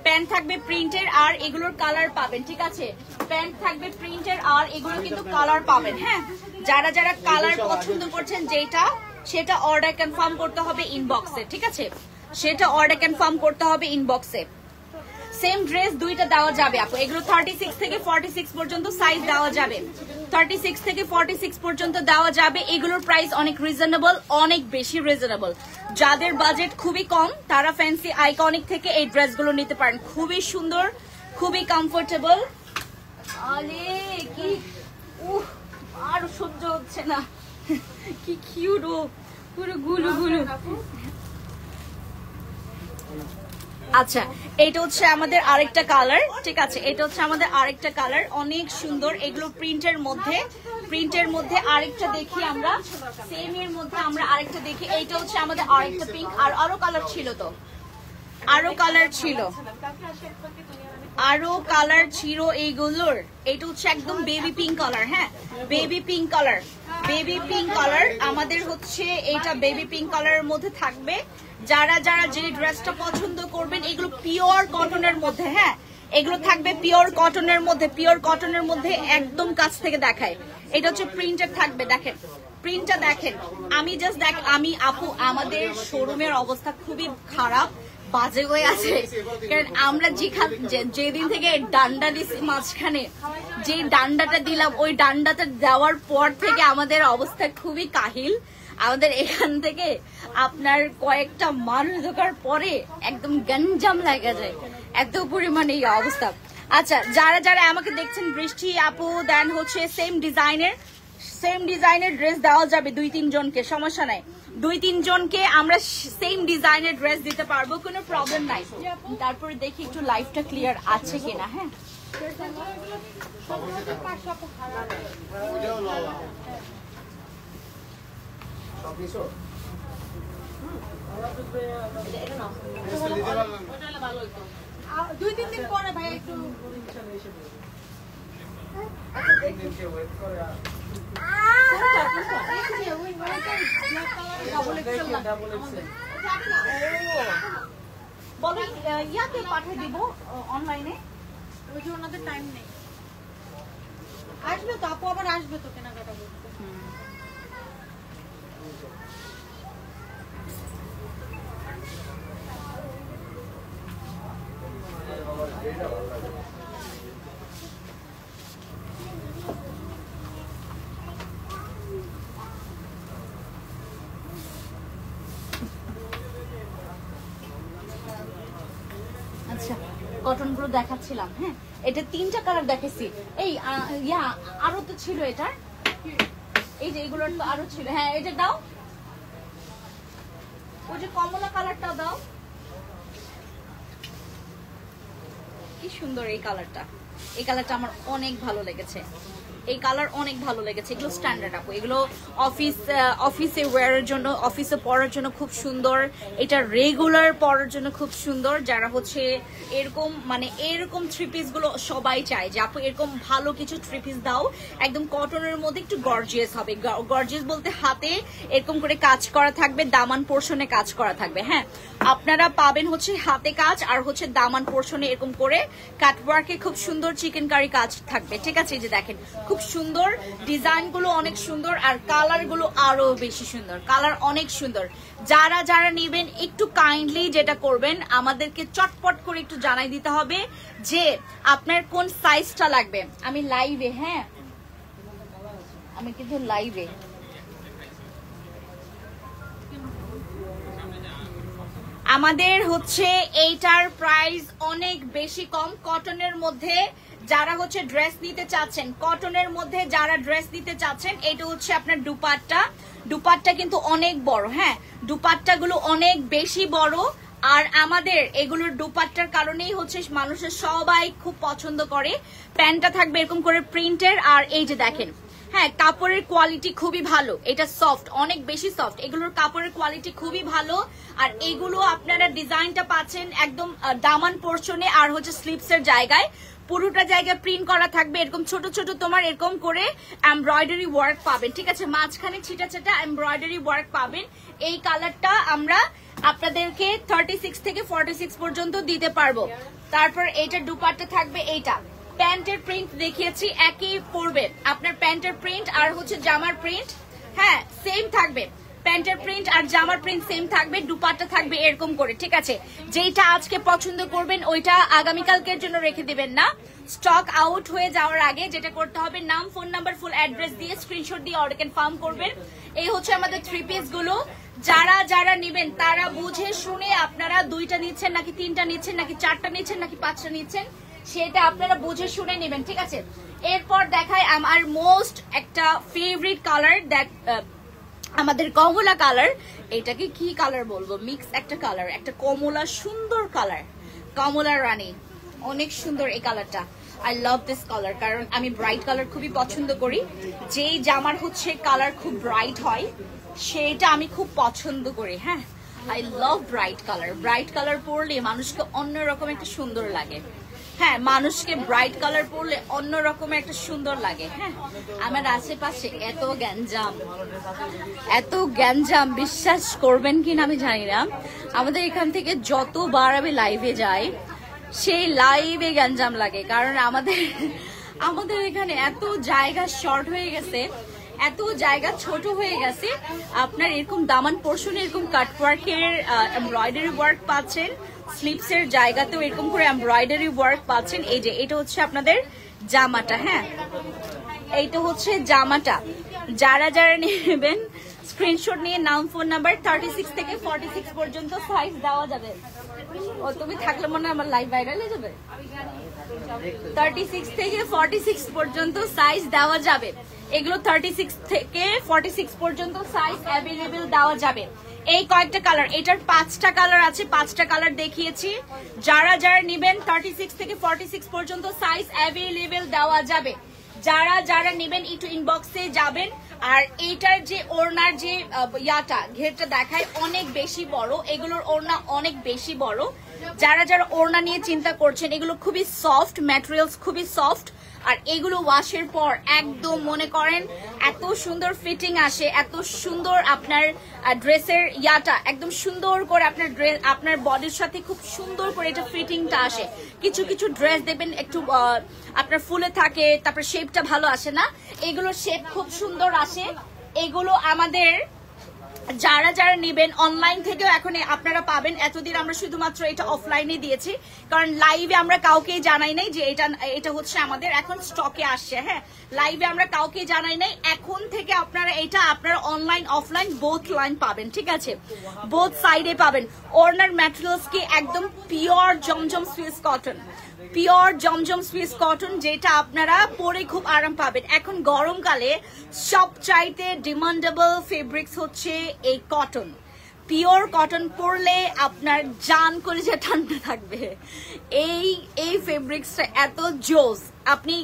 B: প্যান্ট থাকবে প্রিন্টের আর এগুলোর কালার পাবেন, ঠিক আছে? প্যান্ট থাকবে প্রিন্টের আর এগুলো কিন্তু কালার পাবেন। হ্যাঁ, যারা যারা কালার পছন্দ করছেন যেটা সেটা অর্ডার কনফার্ম করতে হবে ইনবক্সে, ঠিক আছে? সেটা অর্ডার কনফার্ম করতে হবে ইনবক্সে। সেম ড্রেস দুইটা দেওয়া যাবে আপু। এগুলো 36 থেকে 46 পর্যন্ত সাইজ দেওয়া যাবে, 36 থেকে 46 পর্যন্ত দেওয়া যাবে। এগুলোর প্রাইস অনেক রিজনেবল, অনেক বেশি রিজনেবল। যাদের বাজেট খুবই কম তারা ফ্যান্সি আইকনিক থেকে এই ড্রেসগুলো নিতে পারেন। খুবই সুন্দর, খুবই কমফোর্টেবল। আরে কি আর সহ্য হচ্ছে না, কি কিউট, ও পুরো গুলু গুলু। আচ্ছা, এটা হচ্ছে আমাদের আরেকটা কালার, ঠিক আছে? এটা হচ্ছে আমাদের আরেকটা কালার, অনেক সুন্দর। এগুলো প্রিন্টের মধ্যে, প্রিন্টের মধ্যে আরেকটা দেখি আমরা, সেম এর মধ্যে আমরা আরেকটা দেখি। এইটা হচ্ছে আমাদের আরেকটা পিঙ্ক। আর আরো কালার ছিল তো, আরো কালার ছিল, আরো কালার ছিল এইগুলোর। এটা হচ্ছে একদম বেবি পিঙ্ক কালার। হ্যাঁ, baby pink colour, baby pink colour আমাদের হচ্ছে এইটা বেবি পিঙ্ক কালারের মধ্যে থাকবে। যারা যারা যে ড্রেসটা পছন্দ করবেন, এগুলো পিওর কটনের মধ্যে। হ্যাঁ, এগুলো থাকবে পিওর কটনের মধ্যে, পিওর কটনের মধ্যে একদম কাছ থেকে দেখায়। এটা হচ্ছে প্রিন্টের থাকবে, দেখেন প্রিন্টটা দেখেন। আমি জাস্ট দেখ, আমি আপু আমাদের শোরুমের অবস্থা খুবই খারাপ, বাজে হয়ে আছে। কারণ আমরা যেদিন থেকে ডান্ডা দিছি মাঝখানে, যে ডান্ডাটা দিলাম ওই ডান্ডাটা দেওয়ার পর থেকে আমাদের অবস্থা খুবই কাহিল। আমাদের এখান থেকে আপনার কয়েকটা মানুষ ঢোকার পরে একদম গঞ্জাম লাগা যায়, এত পরিমাণে এই অবস্থা। আচ্ছা, যারা যারা আমাকে দেখছেন, বৃষ্টি আপু, দেন হচ্ছে সেম ডিজাইনের ড্রেস দেওয়া যাবে 2-3 জনকে, সমস্যা নাই। 2-3 জনকে আমরা সেম ডিজাইনের ড্রেস দিতে পারবো, কোনো প্রবলেম নাই। তারপরে দেখি একটু লাইফটা ক্লিয়ার আছে কিনা। হ্যাঁ,
A: দুই তিন দিন পরে ভাই একটু
B: বলো ইয়াকে পাঠিয়ে দিব অনলাইনে।
A: ওই যে ওনাদের টাইম নেই, আসবে তো আপু, আবার আসবে তো কেনাকাটা করতে।
B: আচ্ছা, কটন গুলো দেখাচ্ছিলাম। হ্যাঁ, এটা 3টা কালার দেখেছি। এই ইয়া আরো তো ছিল এটার, এই যে এগুলোর তো আরো ছিল। হ্যাঁ, এটা দাও, ওই যে কমলা কালারটা দাও। কি সুন্দর এই কালারটা, এই কালারটা আমার অনেক ভালো লেগেছে। এই কালার অনেক ভালো লেগেছে। এগুলো স্ট্যান্ডার্ড আপু, এগুলো অফিসে ওয়্যারের জন্য, অফিসে পরার জন্য খুব সুন্দর। এটা রেগুলার পরার জন্য খুব সুন্দর। যারা হচ্ছে এরকম মানে এরকম থ্রি পিস গুলো সবাই চায় যে আপু এরকম ভালো কিছু থ্রি পিস দাও, একদম কটনের মধ্যে একটু গর্জিয়াস হবে। গর্জিয়াস বলতে হাতে এরকম করে কাজ করা থাকবে, দামান পোর্শনে কাজ করা থাকবে। হ্যাঁ, আপনারা পাবেন হচ্ছে হাতে কাজ আর হচ্ছে দামান পোর্শনে এরকম করে কাটওয়ার্কে খুব সুন্দর চিকেন কারি কাজ থাকবে। ঠিক আছে, এই যে দেখেন খুব সুন্দর ডিজাইন গুলো, অনেক সুন্দর, আর কালার গুলো আরো বেশি সুন্দর, কালার অনেক সুন্দর। যারা যারা নেবেন একটু কাইন্ডলি যেটা করবেন, আমাদেরকে চটপট করে একটু জানাই দিতে হবে যে আপনার কোন সাইজটা লাগবে। আমি লাইভে, হ্যাঁ আমি কিন্তু লাইভে। আমাদের হচ্ছে এইটার প্রাইস অনেক বেশি কম কটনের মধ্যে। যারা হচ্ছে ড্রেস নিতে চাচ্ছেন, কটনের মধ্যে যারা ড্রেস নিতে চাচ্ছেন, এটা হচ্ছে আপনার দুপাট্টা। দুপাট্টা কিন্তু অনেক বড়, হ্যাঁ দুপাট্টা গুলো অনেক বেশি বড়। আর আমাদের এগুলোর দুপাট্টার কারণেই হচ্ছে মানুষের সবাই খুব পছন্দ করে। প্যান্টটা থাকবে এরকম করে প্রিন্টের, আর এই যে দেখেন হ্যাঁ কাপড়ের কোয়ালিটি খুবই ভালো, এটা সফট, অনেক বেশি সফট। এগুলোর কাপড়ের কোয়ালিটি খুবই ভালো। আর এগুলো আপনারা ডিজাইনটা পাচ্ছেন একদম দামান পোর্শনে আর হচ্ছে স্লিপসের জায়গায়, পুরোটা জায়গায় প্রিন্ট করা থাকবে। এরকম ছোট ছোট তোমার এরকম করে এমব্রয়ডারি ওয়ার্ক পাবেন। ঠিক আছে, মাঝখানে ছিটা ছিটা এমব্রয়ডারি ওয়ার্ক পাবেন। এই কালারটা আমরা আপনাদেরকে 36 থেকে 46 পর্যন্ত দিতে পারবো। তারপর এইটা দুপাট্টা থাকবে, এইটা প্যান্টের প্রিন্ট দেখিয়েছি, একই পড়বে আপনার প্যান্টের প্রিন্ট আর হচ্ছে জামার প্রিন্ট, হ্যাঁ সেম থাকবে। প্যান্টের প্রিন্ট আর জামার প্রিন্ট সেম থাকবে, দুপাট্টা থাকবে এরকম করে। ঠিক আছে, যেটা আজকে পছন্দ করবেন ওইটা আগামীকালকের জন্য রেখে দিবেন না, স্টক আউট হয়ে যাওয়ার আগে যেটা করতে হবে নাম, ফোন নাম্বার, ফুল অ্যাড্রেস দিয়ে স্ক্রিনশট দিয়ে অর্ডার কনফার্ম করবেন। এই হচ্ছে আমাদের থ্রি পিস গুলো। যারা যারা নেবেন তারা বুঝে শুনে আপনারা দুইটা নিচ্ছেন নাকি তিনটা নিচ্ছেন নাকি চারটা নিচ্ছেন নাকি পাঁচটা নিচ্ছেন সেটা আপনারা বুঝে শুনে নেবেন। ঠিক আছে, এরপর দেখায় আমার মোস্ট একটা ফেভারিট কালার, আমাদের কমলা কালার। এটাকে কি কালার বলবো, মিক্স একটা কালার, একটা কমলা সুন্দর কালার, কমলা রানী, অনেক সুন্দর এই কালারটা। আই লাভ দিস কালার, কারণ আমি ব্রাইট কালার খুবই পছন্দ করি। যেই জামার হচ্ছে কালার খুব ব্রাইট হয় সেটা আমি খুব পছন্দ করি। হ্যাঁ, I love bright colour. Bright colour পরলে মানুষকে অন্যরকম একটা সুন্দর লাগে। হ্যাঁ, মানুষকে ব্রাইট কালার পরলে অন্যরকম একটা সুন্দর লাগে। হ্যাঁ, আমার আশেপাশে এত গ্যাঞ্জাম বিশ্বাস করবেন কিনা আমি জানি না। আমাদের এখান থেকে যতবার আমি লাইভে যাই সেই লাইভে গ্যাঞ্জাম লাগে, কারণ আমাদের এখানে এত জায়গা শর্ট হয়ে গেছে, এত জায়গা ছোট হয়ে গেছে। আপনার এরকম দামান পোর্শনে এরকম কাটওয়ার্কের এমব্রয়ডারি ওয়ার্ক পাচ্ছেন, স্লিপসের জায়গাতেও এরকম করে এমব্রয়ডারি ওয়ার্ক পাচ্ছেন। এই যে এটা হচ্ছে আপনাদের জামাটা, হ্যাঁ এইটা হচ্ছে জামাটা। যারা যারা নেবেন স্ক্রিনশট নিয়ে নাম, ফোন নাম্বার, 36 থেকে 46 পর্যন্ত সাইজ দেওয়া যাবে। ও তুমি থাকলে মনে হয় আমার লাইভ ভাইরাল হয়ে যাবে। 36 থেকে 46 পর্যন্ত সাইজ দেওয়া যাবে। এগুলো 36 থেকে 46 পর্যন্ত সাইজ অ্যাভেলেবেল দেওয়া যাবে। এই কয়েকটা কালার, এটার 5টা কালার আছে, 5টা কালার দেখিয়েছি। যারা যারা নেবেন 36 থেকে 46 পর্যন্ত সাইজ অ্যাভেলেবেল দেওয়া যাবে। যারা যারা নেবেন একটু ইনবক্সে যাবেন। আর এইটার যে ওড়নার যে ঘেরটা দেখায় অনেক বেশি বড়, এগুলোর ওড়না অনেক বেশি বড়। যারা যারা ওড়না নিয়ে চিন্তা করছেন, এগুলো খুবই সফট, ম্যাটেরিয়ালস খুবই সফট। আর এগুলো ওয়াশের পর একদম মনে করেন এত সুন্দর ফিটিং আসে, এত সুন্দর আপনার ড্রেসের একদম সুন্দর করে আপনার ড্রেস আপনার বডির সাথে খুব সুন্দর করে এটা ফিটিংটা আসে। কিছু কিছু ড্রেস দেখবেন একটু আপনার ফুলে থাকে, তারপর শেপটা ভালো আসে না, এগুলোর শেপ খুব সুন্দর আসে। এগুলো আমাদের যারা যারা নেবেন অনলাইন থেকেও এখন আপনারা পাবেন। এতদিন আমরা শুধুমাত্র এটা অফলাইনে দিয়েছি, কারণ লাইভে আমরা কাউকে জানাই নাই যে এটা হচ্ছে আমাদের এখন স্টকে আসছে। হ্যাঁ, লাইভে আমরা কাউকে জানাই নাই। এখন থেকে আপনারা আপনারা অনলাইন অফলাইন বোথ লাইন পাবেন। ঠিক আছে, বোথ সাইডে পাবেন। ওড়নার ম্যাটেরিয়ালস কি একদম পিওর জমজম সুইস কটন, পিওর জমজম সুইস কটন, যেটা আপনারা পরে খুব আরাম পাবেন। এখন গরমকালে সবচাইতে ডিমান্ডেবল ফেব্রিক্স হচ্ছে এই কটন। পিওর কটন পরলে আপনার জান কলিজা ঠান্ডা থাকবে। এই ফেব্রিক্সটা এত জোস, আপনি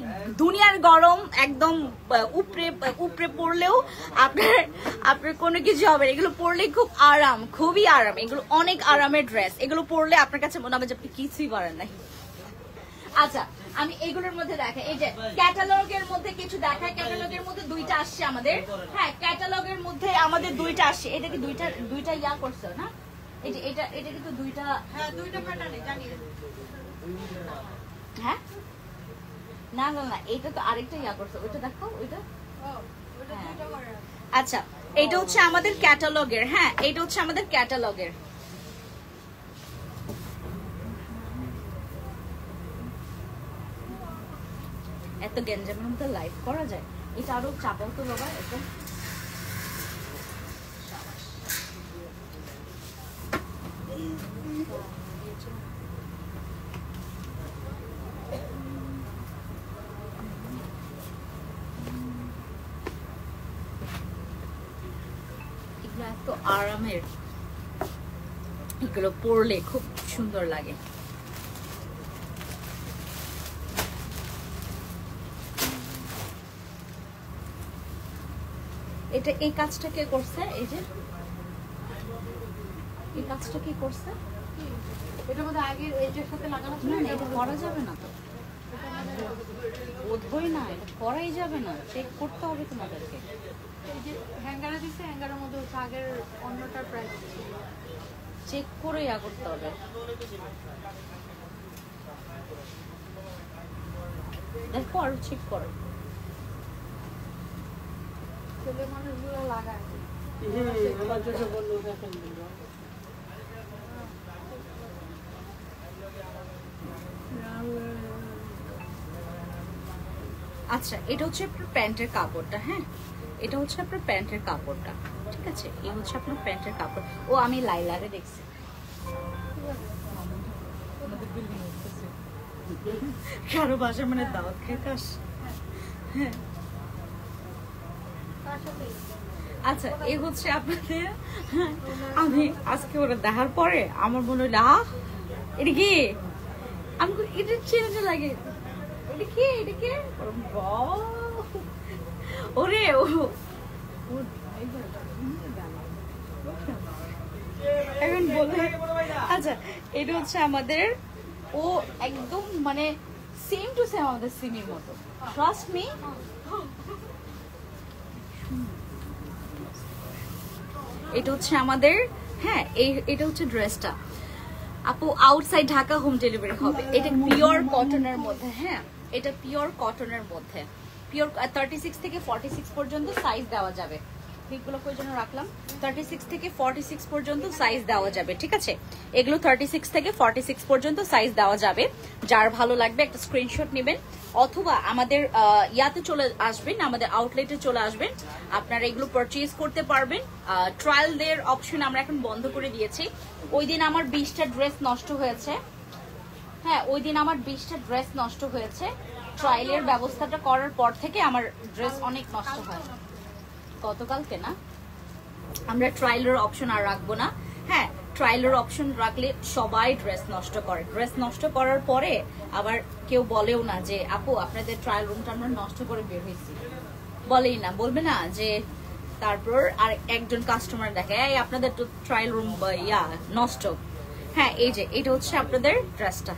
B: দুনিয়ার গরম একদম উপরে পরলেও আপনার কোনো কিছু হবে না। এগুলো পরলে খুব আরাম, খুবই আরাম, এগুলো অনেক আরামের ড্রেস। এগুলো পরলে আপনার কাছে মনে হবে যে আপনি কিছুই পারেন নাই। আচ্ছা, আমি এগুলোর মধ্যে দেখাই, এই যে ক্যাটালগের মধ্যে কিছু দেখাই। ক্যাটালগের মধ্যে দুইটা আসছে আমাদের, হ্যাঁ ক্যাটালগের মধ্যে আমাদের দুইটা আসছে। এটা কি দুইটা ইয়া করছে না? এই যে এটা কিন্তু দুইটা,
A: হ্যাঁ দুইটা প্যাটার্নে জানি।
B: হ্যাঁ না না না, এটা তো আরেকটা ইয়া করছে, ওইটা দেখো ওইটা।
A: ও ওটা দুইটা করে।
B: আচ্ছা, এটা হচ্ছে আমাদের ক্যাটালগের, হ্যাঁ এটা হচ্ছে আমাদের ক্যাটালগের। এত গেঞ্জামের মধ্যে লাইভ করা যায়? এটা আরো চাপাও তো বাবা, এটা এগুলো এত আরামের, এগুলো পরলে খুব সুন্দর লাগে। এটা এই কাজটা কে করছে? এই যে এই কাজটা কি করছে?
A: এটা মধ্যে আগের এজের সাথে লাগানো ছিল
B: না না, এটা করা যাবে না তো, বোধহয় না, এটা করাই যাবে না, চেক করতে হবে তোমাদেরকে।
A: এই যে হ্যাঙ্গারে দিছে, হ্যাঙ্গারের মধ্যে হচ্ছে আগের অন্যটার প্রাইস ছিল।
B: চেক করে ইয়া করতে হবে। দেখো আরো চেক করো।
A: ছেলে মানুষগুলো লাগায়।
B: আচ্ছা, এটা হচ্ছে আপনার প্যান্টের কাপড়টা, হ্যাঁ এটা হচ্ছে আপনার প্যান্টের কাপড়টা, ঠিক আছে? এই হচ্ছে আপনার প্যান্টের কাপড়। ও আমি লাইলারে দেখছি, কারো বাসা মানে দাওয়াত খেতে আস। আচ্ছা, এই হচ্ছে আপনাদের, আমি আজকে ওরা দেখার পরে আমার মনে হলো এটা কি, আমি এটা চেঞ্জ লাগে, এটা কি এটা কি ওরে ও এখন বলে। আচ্ছা, এটা হচ্ছে আমাদের, ও একদম মানে সেম টু সেম আমাদের সিমির মতো, ট্রাস্ট মি। এটা হচ্ছে আমাদের, হ্যাঁ এটা হচ্ছে ড্রেসটা। আপু আউটসাইড ঢাকা হোম ডেলিভারি হবে। এটা পিওর কটনের মধ্যে, হ্যাঁ এটা পিওর কটনের মধ্যে, পিওর 36 থেকে 46 পর্যন্ত সাইজ দেওয়া যাবে। ক্লিপগুলো কই জন্য রাখলাম, 36 থেকে 46 পর্যন্ত সাইজ দেওয়া যাবে, ঠিক আছে? এগুলো 36 থেকে 46 পর্যন্ত সাইজ দেওয়া যাবে। যার ভালো লাগবে একটা স্ক্রিনশট নেবেন, অথবা আমাদের ইয়াতে চলে আসবেন, আমাদের আউটলেটে চলে আসবেন, আপনারা এগুলো পারচেজ করতে পারবেন। ট্রায়াল দের অপশন আমরা এখন বন্ধ করে দিয়েছি। ওই দিন আমার 20টা ড্রেস নষ্ট হয়েছে, হ্যাঁ ওই দিন আমার 20টা ড্রেস নষ্ট হয়েছে। ট্রায়ালের ব্যবস্থাটা করার পর থেকে আমার ড্রেস অনেক নষ্ট হয়। গতকালকে না, আমরা ট্রায়ালের অপশন আর রাখবো না। হ্যাঁ, ট্রায়ালের অপশন রাখলে সবাই ড্রেস নষ্ট করে। ড্রেস নষ্ট করার পরে আবার কেউ বলেও না যে আপু আপনাদের ট্রায়াল রুমটা আমরা নষ্ট করে বের হয়েছি, বলেই না, বলবে না যে তারপর আর একজন কাস্টমার দেখে এই আপনাদের তো ট্রায়াল রুম ইয়া নষ্ট। হ্যাঁ, এই যে এটা হচ্ছে আপনাদের ড্রেসটা,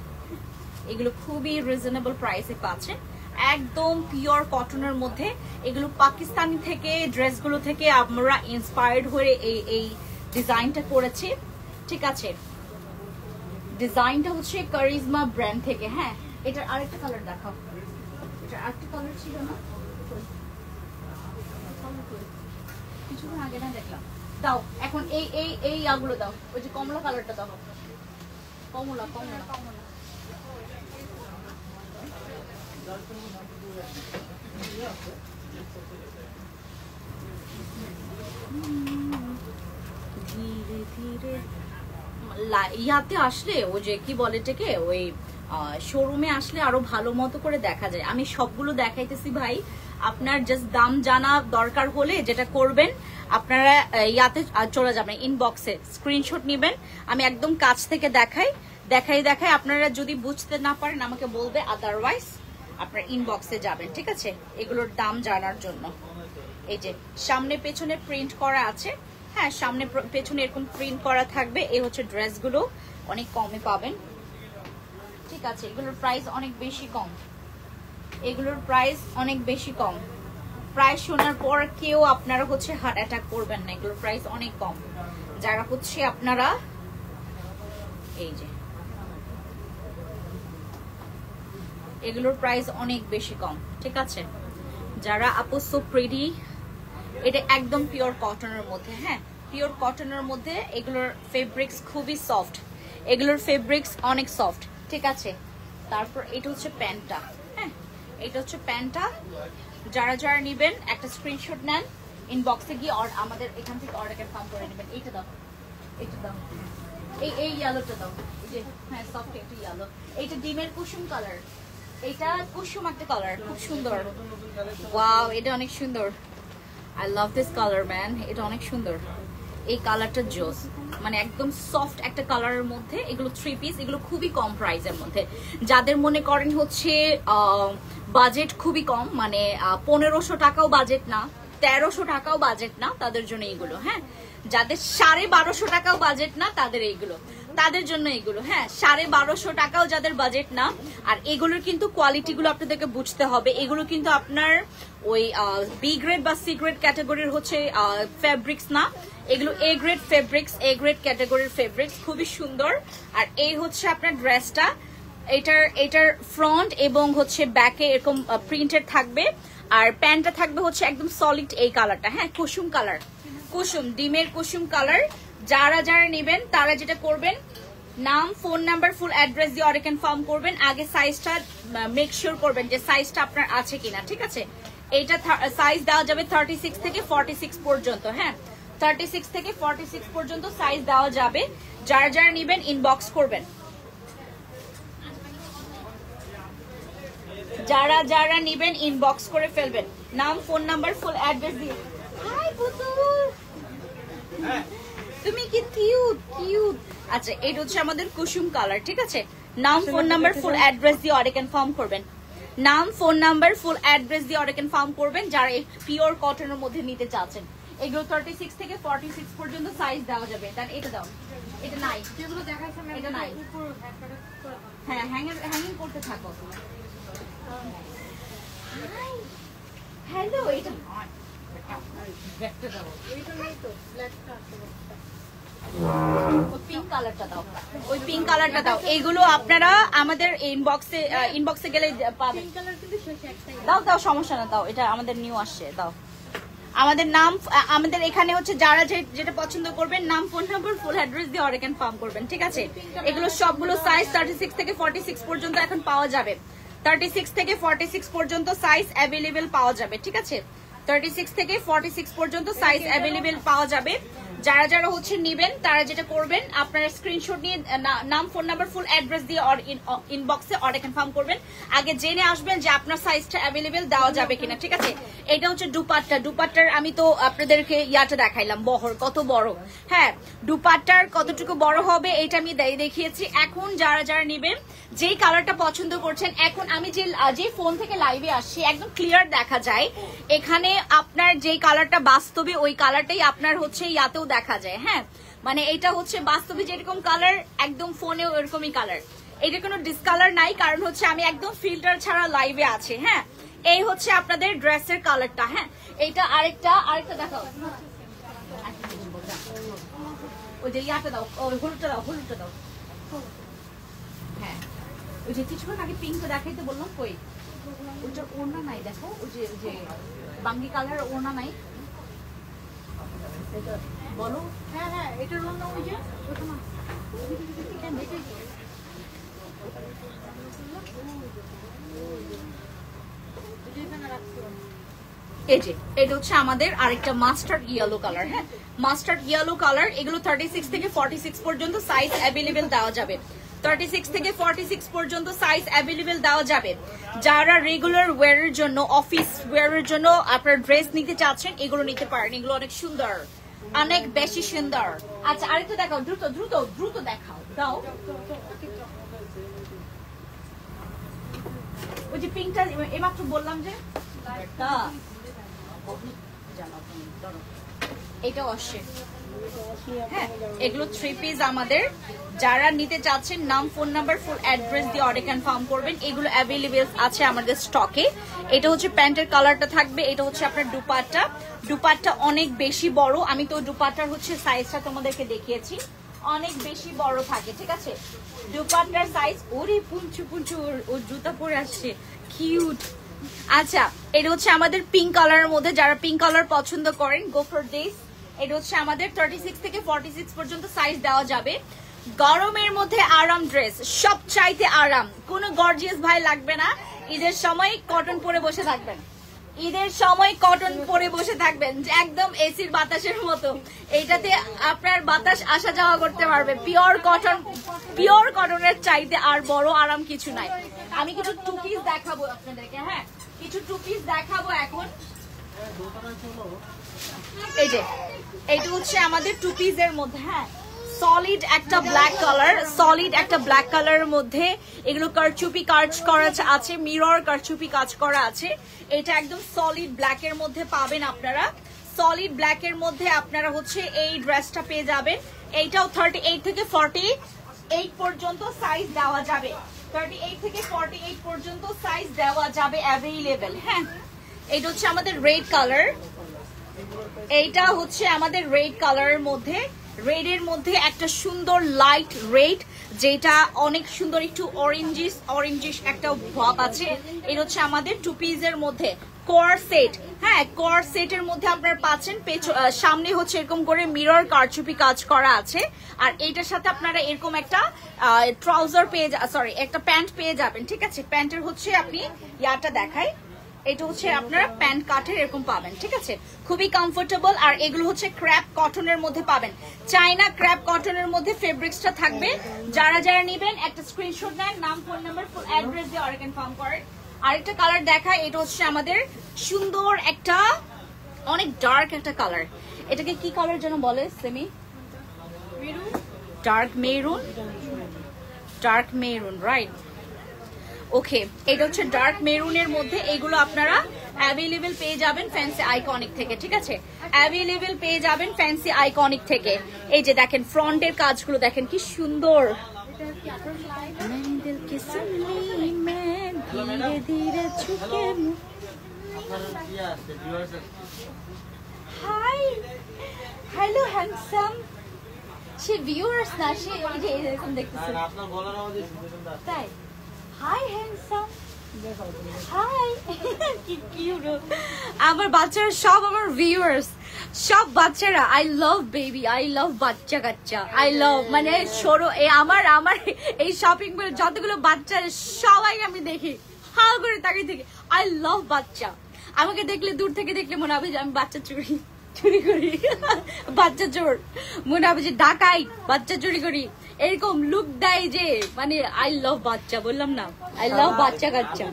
B: এগুলো খুবই রিজনেবল প্রাইসে পাচ্ছেন, একদম পিওর কটনের মধ্যে। এগুলো পাকিস্তানি থেকে ড্রেসগুলো থেকে আমরা ইন্সপায়ার্ড হয়ে এই ডিজাইনটা করেছি, ঠিক আছে? ডিজাইনটা হচ্ছে কারিজমা ব্র্যান্ড থেকে। হ্যাঁ, এটার আরেকটা কালার দেখাও, এটার আরেকটা কালার ছিল না কিছুক্ষণ আগে না দেখলাম। দাও এখন এই আগুলো দাও, ওই যে কমলা কালারটা দাও, কমলা কমলা কমলা। ধীরে ধীরে ইয়াতে আসলে ও যে কি বলে এটাকে, ওই শোরুমে আসলে আরো ভালো মতো করে দেখা যায়। আমি সবগুলো দেখাইতেছি ভাই, আপনার জাস্ট দাম জানা দরকার হলে যেটা করবেন আপনারা ইয়াতে চলে যাবেন, ইনবক্সে স্ক্রিনশট নেবেন। আমি একদম কাছ থেকে দেখাই আপনারা যদি বুঝতে না পারেন আমাকে বলবে, আদারওয়াইজ আপনার ইনবক্সে যাবেন, ঠিক আছে, এগুলোর দাম জানার জন্য। এই যে সামনে পেছনে প্রিন্ট করা আছে, হ্যাঁ সামনে পেছনে এরকম প্রিন্ট করা থাকবে। এই হচ্ছে ড্রেসগুলো অনেক কমে পাবেন, ঠিক আছে, এগুলোর প্রাইস অনেক বেশি কম, এগুলোর প্রাইস অনেক বেশি কম। প্রাইস শোনার পর কেউ আপনারা হচ্ছে হার্ট অ্যাটাক করবেন না, এগুলোর প্রাইস অনেক কম। যারা হচ্ছে আপনারা এই যে এগুলোর প্রাইস অনেক বেশি কম, ঠিক আছে। যারা আপু সো প্রিটি, এটা একদম পিওর কটনের মধ্যে, হ্যাঁ পিওর কটনের মধ্যে, এগুলোর ফেব্রিক্স খুবই সফট, এগুলোর ফেব্রিক্স অনেক সফট, ঠিক আছে। তারপর এটা হচ্ছে প্যান্টটা, হ্যাঁ এটা হচ্ছে প্যান্টটা। যারা যারা নেবেন একটা স্ক্রিনশট নেন, ইনবক্সে গিয়ে আমাদের এখান থেকে অর্ডার কনফার্ম করে নেবেন। এইটা দাও, এটা দাও, এই ইয়েলোটা দাও, এই যে হ্যাঁ সফট একটা ইয়েলো, এইটা ডিমের কুসুম কালার, এটা কুসুম একটা কালার, খুব সুন্দর। ওয়াও, এটা অনেক সুন্দর, I love this colour man, এটা অনেক সুন্দর। এই কালারটা জোস, মানে একদম সফট একটা কালারের মধ্যে। এগুলো 3 পিস, এগুলো খুবই কম প্রাইসের মধ্যে। যাদের মনে করেন হচ্ছে বাজেট খুবই কম, মানে 1500 টাকাও বাজেট না, 1300 টাকাও বাজেট না, তাদের জন্য এইগুলো, হ্যাঁ। যাদের 1250 টাকাও বাজেট না তাদের এইগুলো, তাদের জন্য এগুলো, হ্যাঁ 1250 টাকাও যাদের বাজেট না। আর এগুলোর কিন্তু কোয়ালিটি গুলো আপনাদেরকে বুঝতে হবে, এগুলো কিন্তু আপনার ওই বি গ্রেড বা সি গ্রেড ক্যাটাগরির হচ্ছে ফেব্রিক্স না, এগুলো A grade fabrics, A grade ক্যাটাগরির ফেব্রিক্স, খুবই সুন্দর। আর এই হচ্ছে আপনার ড্রেসটা, এটার ফ্রন্ট এবং হচ্ছে ব্যাকে এরকম প্রিন্টেড থাকবে। আর প্যান্টটা থাকবে হচ্ছে একদম সলিড এই কালারটা, হ্যাঁ কুসুম কালার, কুসুম ডিমের কুসুম কালার। যারা যারা নেবেন তারা যেটা করবেন, নাম ফোন নাম্বার ফুল অ্যাড্রেস দিয়ে অর্ডার কনফার্ম করবেন। আগে সাইজটা মেক শিওর করবেন যে সাইজটা আপনার আছে কিনা, ঠিক আছে। এইটা সাইজ দেওয়া যাবে 36 থেকে 46 পর্যন্ত, হ্যাঁ 36 থেকে 46 পর্যন্ত সাইজ দেওয়া যাবে। যারা যারা নেবেন ইনবক্স করবেন, যারা যারা নেবেন ইনবক্স করে ফেলবেন, নাম ফোন নাম্বার ফুল অ্যাড্রেস দিয়ে। হাই পুতুল, তুমি কি কিউট কিউট। আচ্ছা এটা হচ্ছে আমাদের কুসুম কালার, ঠিক আছে। নাম ফোন নাম্বার ফুল অ্যাড্রেস দিয়ে অর্ডার কনফার্ম করবেন, নাম ফোন নাম্বার ফুল অ্যাড্রেস দিয়ে অর্ডার কনফার্ম করবেন যারা পিওর কটনের মধ্যে নিতে চাচ্ছেন। এগুলো 36 থেকে 46 পর্যন্ত সাইজ দেওয়া যাবে। দেন এটা দাও, এটা নাই,
A: যেগুলো দেখাইছে ম্যাম
B: এটা নাই,
A: উপর
B: হ্যাঁ হ্যাঙ্গিং করতে থাকো। হ্যালো, এটা পিঙ্ক কালারটা দাও, ওই পিঙ্ক কালারটা দাও। এইগুলো আপনারা আমাদের ইনবক্সে গেলে পাবেন। দাও দাও, সমস্যা না, দাও, এটা আমাদের নিউ আসছে, দাও। আমাদের নাম, আমাদের এখানে হচ্ছে যারা যেটা পছন্দ করবেন নাম ফোন নাম্বার ফুল অ্যাড্রেস দিয়ে অর্ডার কনফার্ম করবেন, ঠিক আছে। এগুলো সবগুলো সাইজ 36 থেকে 46 পর্যন্ত এখন পাওয়া যাবে, 36 থেকে 46 পর্যন্ত সাইজ অ্যাভেলেবেল পাওয়া যাবে, ঠিক আছে। 36 থেকে 46 পর্যন্ত সাইজ অ্যাভেলেবেল পাওয়া যাবে। যারা যারা হচ্ছে নেবেন তারা যেটা করবেন, আপনারা স্ক্রিনশট নিয়ে নাম ফোন নাম্বার ফুল অ্যাড্রেস দিয়ে ইনবক্সে অর্ডার কনফার্ম করবেন। আগে জেনে আসবেন যে আপনার সাইজটা অ্যাভেলেবেল দেওয়া যাবে কিনা, ঠিক আছে। এটা হচ্ছে দুপাট্টার আমি তো আপনাদেরকে ইয়াটা দেখাইলাম, বহর কত বড়, হ্যাঁ দুপাট্টার কতটুকু বড় হবে এটা আমি দেখিয়েছি। এখন যারা যারা নেবেন, যেই কালারটা পছন্দ করছেন, এখন আমি যে ফোন থেকে লাইভে আসছি একদম ক্লিয়ার দেখা যায় এখানে আপনার যেই কালারটা বাস্তবে ওই কালারটাই আপনার হচ্ছে ইয়াতেও দেখা যায়, হ্যাঁ মানে এটা হচ্ছে বাস্তবে যেরকম কালার একদম ফোনেও এরকমই কালার, এটা কোনো ডিসকালার নাই, কারণ হচ্ছে আমি একদম ফিল্টার ছাড়া লাইভে আছি, হ্যাঁ। এই হচ্ছে আপনাদের ড্রেসের কালারটা, হ্যাঁ। এইটা আরেকটা দেখাও, ওই যে ইয়াটা দাও, হলুদটা দাও, হ্যাঁ ওই যে কিছুক্ষণ আগে পিঙ্কটা দেখাইতে বললাম, কই ওইটার ওড়না নাই, দেখো ওই যে বাঙ্গি কালার ওড়না নাই, বলো।
A: হ্যাঁ হ্যাঁ, এটার অন্য ওই যে
B: এই যে এটা হচ্ছে আমাদের আরেকটা মাস্টার্ড ইয়েলো কালার, হ্যাঁ মাস্টার্ড ইয়েলো কালার। এগুলো 36 থেকে 46 পর্যন্ত সাইজ অ্যাভেলেবেল দেওয়া যাবে, 36 থেকে 46 পর্যন্ত সাইজ অ্যাভেলেবেল দেওয়া যাবে। যারা রেগুলার ওয়্যারের জন্য, অফিস ওয়্যারের জন্য আপনারা ড্রেস নিতে চাচ্ছেন, এগুলো নিতে পারেন। এগুলো অনেক সুন্দর, অনেক বেশি সুন্দর। আচ্ছা আরেকটু দেখাও, দ্রুত দ্রুত দ্রুত দেখাও, দাও। ওই যে পিঙ্কটা এইমাত্র বললাম যে এটাও আসছে। হ্যাঁ, এগুলো 3 পিস আমাদের। যারা নিতে চাচ্ছেন নাম, ফোন নাম্বার, ফুল অ্যাড্রেস দিয়ে অর্ডার কনফার্ম করবেন। এগুলো অ্যাভেলেবেল আছে আমাদের স্টকে। এটা হচ্ছে প্যান্টের কালারটা থাকবে, এটা হচ্ছে আপনার দুপাট্টা। দুপাট্টা অনেক বেশি বড়, আমি তো দুপাট্টার হচ্ছে সাইজটা তোমাদেরকে দেখিয়েছি, অনেক বেশি বড় থাকে, ঠিক আছে। দুপাট্টার সাইজ, ওরে পুঞ্চু পুঞ্চু, ও জুতা পরে আসছে, কিউট। আচ্ছা, এটা হচ্ছে আমাদের পিঙ্ক কালারের মধ্যে, যারা পিঙ্ক কালার পছন্দ করেন গো ফর দিস। এটা হচ্ছে আমাদের 36 থেকে 46 পর্যন্ত সাইজ দেওয়া যাবে। গরমের মধ্যে আরাম ড্রেস, সব চাইতে আরাম, কোনো গর্জিয়াস ভাই লাগবে না। ঈদের সময় কটন পরে বসে থাকবেন, ঈদের সময় কটন পরে বসে থাকবেন, একদম এসির বাতাসের মতো। এইটাতে আপনার বাতাস আসা যাওয়া করতে পারবে। পিওর কটন, পিওর কটনের চাইতে আর বড় আরাম কিছু নাই। আমি কিছু টু পিস দেখাবো আপনাদেরকে, হ্যাঁ কিছু টু পিস দেখাবো এখন। এই যে এইটা হচ্ছে আমাদের টু পিসের মধ্যে, হ্যাঁ সলিড একটা ব্ল্যাক কালার, সলিড একটা ব্ল্যাক কালারের মধ্যে এগুলো কারচুপি কাজ করা আছে, মিরর কারচুপি কাজ করা আছে। এটা একদম সলিড ব্ল্যাকের মধ্যে পাবেন আপনারা। সলিড ব্ল্যাকের মধ্যে আপনারা হচ্ছে এই ড্রেসটা পেয়ে যাবেন। এইটাও 38 থেকে 48 পর্যন্ত সাইজ দেওয়া যাবে। 38 থেকে 48 পর্যন্ত সাইজ দেওয়া যাবে অ্যাভেলেবেল। হ্যাঁ, এটা হচ্ছে আমাদের রেড কালার, এইটা হচ্ছে আমাদের রেড কালারের মধ্যে, রেডের মধ্যে একটা সুন্দর লাইট রেড, যেটা অনেক সুন্দর, একটু অরেঞ্জিশ একটা ভাব আছে। এটা হচ্ছে আমাদের টু পিসের মধ্যে কর সেট। হ্যাঁ, কর সেটের মধ্যে আপনারা পাচ্ছেন সামনে হচ্ছে এরকম করে মিরর কারচুপি কাজ করা আছে। আর এইটার সাথে আপনারা এরকম একটা ট্রাউজার পেয়ে, সরি একটা প্যান্ট পেয়ে যাবেন, ঠিক আছে। প্যান্টের হচ্ছে আপনি ইয়াটা দেখাই, এটা হচ্ছে আপনারা প্যান্ট কাটের এরকম পাবেন, ঠিক আছে, খুবই কমফোর্টেবল। আর এগুলো হচ্ছে ক্র্যাপ কটনের মধ্যে পাবেন, চাইনা ক্র্যাপ কটনের মধ্যে ফেব্রিক্সটা থাকবে। যারা যারা নেবেন একটা স্ক্রিনশট নেন, নাম, ফোন নাম্বার, ফুল অ্যাড্রেস দিয়ে অর্ডার কনফার্ম করেন। আরেকটা কালার দেখায়, এটা হচ্ছে আমাদের সুন্দর একটা অনেক ডার্ক একটা কালার। এটাকে কি কালার যেন বলে সেমি? Dark maroon, dark maroon, right. Okay, এটা হচ্ছে ডার্ক মেরুনের মধ্যে। এগুলো আপনারা অ্যাভেলেবেল পেয়ে যাবেন ফ্যান্সি আইকনিক থেকে, ঠিক আছে, অ্যাভেলেবেল পেয়ে যাবেন ফ্যান্সি আইকনিক থেকে। এই যে দেখেন ফ্রন্টের কাজগুলো দেখেন কি সুন্দর। Hi, hello handsome. সে ভিউয়ার্স না, সে ওই যে এরকম দেখতেছে, তাই। হাই হ্যান্ডসাম, হাই, কি কিউট। আমার বাচ্চারা সব আমার ভিউয়ার্স, সব বাচ্চারা। I love baby, I love বাচ্চা কাচ্চা, আই লাভ মানে সরো আমার এই শপিং মলে যতগুলো বাচ্চারা সবাই আমি দেখি, হা করে তাকিয়ে দেখি। আই লাভ বাচ্চা। আমাকে দেখলে, দূর থেকে দেখলে মনে হবে যে আমি বাচ্চা চুরি করি, বাচ্চা চোর মনে হবে, যে ডাকাই, বাচ্চা চুরি করি, এরকম লুক দেয় যে মানে আই লাভ বাচ্চা, বললাম না, আই লাভ বাচ্চা কাচ্চা।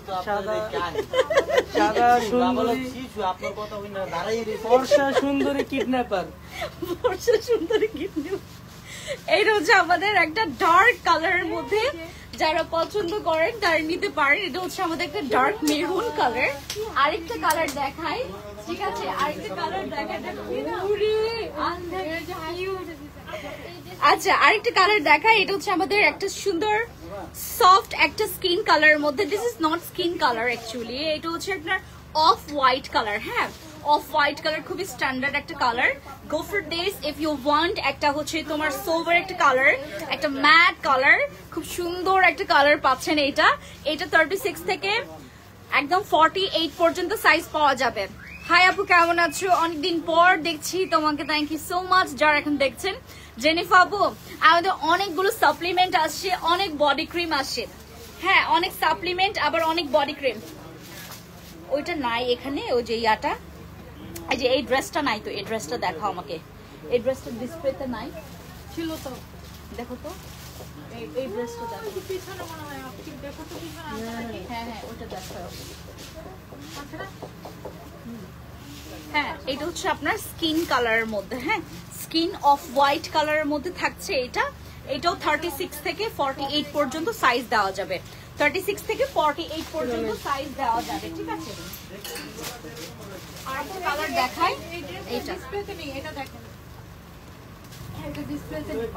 C: ফর্সা সুন্দরী কিডন্যাপার,
B: ফর্সা সুন্দরী কিডন্যাপার। এইটা হচ্ছে আমাদের একটা ডার্ক কালারের মধ্যে, যারা পছন্দ করেন তারা নিতে পারেন। এটা হচ্ছে আমাদের একটা ডার্ক মেরুন কালার। আরেকটা কালার দেখাই, ঠিক আছে, আরেকটা কালার দেখাই। আচ্ছা, আরেকটা কালার দেখাই। এটা হচ্ছে আমাদের একটা সুন্দর সফট একটা স্কিন কালারের মধ্যে। This is not skin colour actually, এটা হচ্ছে আপনার অফ হোয়াইট কালার। হ্যাঁ, অফ হোয়াইট কালার খুবই স্ট্যান্ডার্ড একটা কালার। Go for this if you want. একটা হচ্ছে তোমার সোভার একটা কালার, একটা ম্যাট কালার, খুব সুন্দর একটা কালার পাচ্ছেন। এটা 36 থেকে একদম 48 পর্যন্ত সাইজ পাওয়া যাবে। হাই আপু, কেমন আছো? অনেকদিন পর দেখছি তোমাকে, থ্যাংক ইউ সো মাচ যারা এখন দেখছেন। জেনিফা আপু, আমাদের অনেকগুলো সাপ্লিমেন্ট আসছে, অনেক বডি ক্রিম আসছে। হ্যাঁ, অনেক সাপ্লিমেন্ট, আবার অনেক বডি ক্রিম। ওইটা নাই এখানে, ওই যে ইয়াটা, এই যে এই ড্রেসটা নাই তো, এই ড্রেসটা দেখাও আমাকে। এই ড্রেসটা ডিসপ্লেতে নাই, ছিল তো, দেখো তো। এই ড্রেসটা দেখো।
A: একটু পিছনে মনে হয় আপনি দেখো তো পিছনে আছে নাকি?
B: হ্যাঁ হ্যাঁ ওটা দেখো।
A: আছে না?
B: হ্যাঁ এটা হচ্ছে আপনার স্কিন কালারের মধ্যে, হ্যাঁ স্কিন অফ হোয়াইট কালারের মধ্যে থাকছে এটা। এটাও 36 থেকে 48 পর্যন্ত সাইজ দেওয়া যাবে। 36 থেকে 48 পর্যন্ত সাইজ দেওয়া যাবে, ঠিক আছে। আর একটা কালার দেখাই,
A: এই ড্রেসটা
B: এইটা।
A: ডিসপ্লেতে নেই, এটা দেখেন। এটা ডিসপ্লেতে নেই,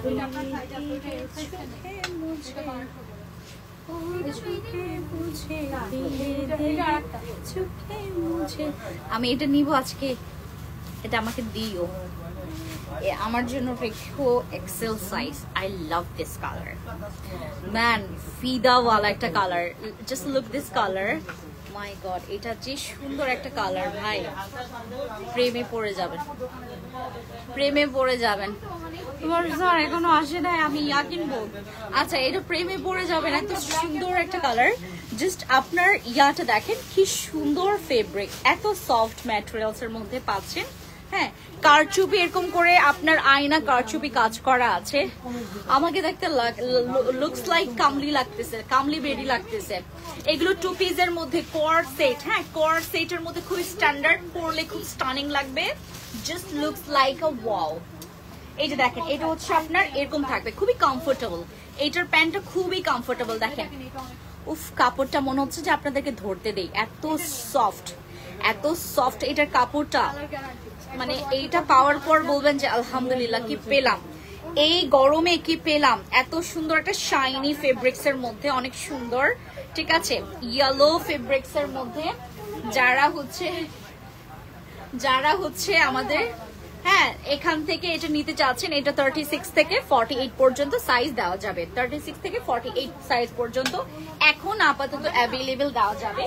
A: এটা আপনার সাইজ আছে, এটা এই সাইজটা নেই। এটা কালার করব।
B: আমি এটা নিব আজকে, এটা আমাকে দিও। আমার জন্য রেখো XL size. I love this colour man, ফিদাওয়ালা একটা colour. Just look this colour, my god এটা যে সুন্দর একটা কালার ভাই, প্রেমে পড়ে যাবেন, প্রেমে পড়ে যাবেন। তোমার স্যার এখনো আসে নাই, আমি ইয়া কিনবো। আচ্ছা এটা প্রেমে পড়ে যাবেন, এত সুন্দর একটা কালার। জাস্ট আপনার ইয়াটা দেখেন কি সুন্দর ফেব্রিক, এত সফট ম্যাটেরিয়ালস এর মধ্যে পাচ্ছেন। হ্যাঁ কারচুপি এরকম করে আপনার আয়না কারচুপি কাজ করা আছে। আমাকে দেখতে লুকস লাইক কামলি লাগতেছে, কামলি বেরি লাগতেছে। এগুলো টু পিসের মধ্যে কোয়ার্ড সেট, হ্যাঁ কোয়ার্ড সেটের মধ্যে খুব স্ট্যান্ডার্ড, পরলে খুব স্টানিং লাগবে। জাস্ট লুকস লাইক আ ওয়াও। এই যে দেখেন এটা হচ্ছে আপনার এরকম থাকবে, খুবই কমফোর্টেবল। এইটার প্যান্টটা খুবই কমফোর্টেবল, দেখেন উফ কাপড়টা মনে হচ্ছে যে আপনাদেরকে ধরতে দেই, এত সফট, এত সফট এটার কাপড়টা। মানে এইটা পাওয়ার পর বলবেন যে আলহামদুলিল্লাহ কি পেলাম, এই গরমে কি পেলাম। এত সুন্দর একটা শাইনি ফেব্রিক্স এর মধ্যে, অনেক সুন্দর, ঠিক আছে। ইয়েলো ফেব্রিক্স এর মধ্যে যারা হচ্ছে আমাদের, হ্যাঁ এখান থেকে এটা নিতে চাচ্ছেন, এটা 36 থেকে 48 পর্যন্ত সাইজ দেওয়া যাবে। 36 থেকে 48 সাইজ পর্যন্ত এখন আপাতত অ্যাভেলেবেল দেওয়া যাবে।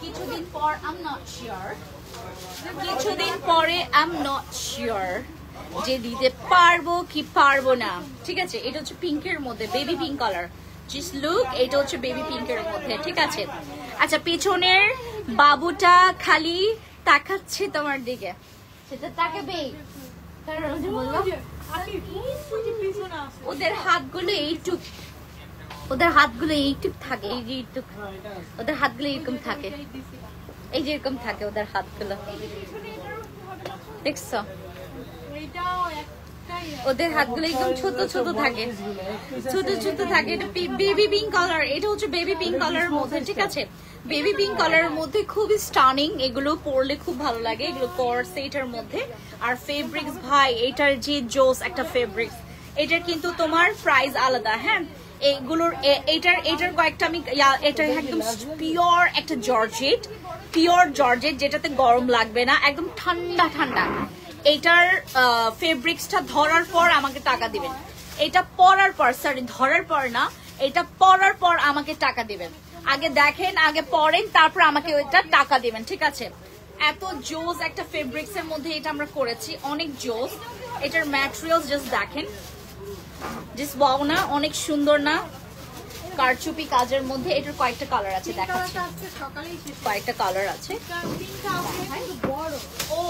B: কিছুদিন পর আই এম নট শিওর, কিছুদিন পরে আই এম নট শিওর যে দিতে পারবো কি পারবো না, ঠিক আছে। এটা হচ্ছে পিঙ্কের মধ্যে, baby pink colour. Just look, এটা হচ্ছে বেবি পিঙ্কের মধ্যে, ঠিক আছে। আচ্ছা পিছনের বাবুটা খালি তাকাচ্ছে তোমার দিকে, সেটা তাকাবেই, কারণ ওই যে বললাম ওদের হাতগুলো এইটুক, ওদের হাতগুলো এইটুক থাকে, এই যে এইটুক, ওদের হাতগুলো এরকম থাকে, এই যে এরকম থাকে ওদের হাতগুলো, দেখছো ওদের হাতগুলো একদম ছোট ছোট থাকে, ছোট ছোট থাকে। এটা বেবি পিঙ্ক কালার, এটা হচ্ছে বেবি পিঙ্ক কালারের মধ্যে, ঠিক আছে। বেবি পিঙ্ক কালারের মধ্যে খুবই স্টানিং, এগুলো পরলে খুব ভালো লাগে। এগুলো কর্ড সেটের মধ্যে। আর ফেব্রিক্স ভাই এটার যে জোস একটা ফেব্রিক্স, এটার কিন্তু তোমার প্রাইস আলাদা, হ্যাঁ এইগুলোর এটার কয়েকটা আমি এটা একদম পিওর একটা জর্জেট, পিওর জর্জেট যেটাতে গরম লাগবে না, একদম ঠান্ডা ঠান্ডা। এটার ফেব্রিক্সটা ধরার পর আমাকে টাকা দিবেন, এটা পরার পর, সরি ধরার পর না, এটা পরার পর আমাকে টাকা দিবেন। আগে দেখেন, আগে পরেন, তারপর আমাকে ওইটা টাকা দিবেন, ঠিক আছে। এত জোস একটা ফেব্রিক্স এর মধ্যে এটা আমরা করেছি, অনেক জোস। এটার ম্যাটেরিয়ালস জাস্ট দেখেন, জাস্ট ওয়াও না, অনেক সুন্দর না, কারচুপি কাজের মধ্যে। এটার কয়েকটা কালার আছে, দেখাচ্ছি কয়েকটা কালার আছে। ও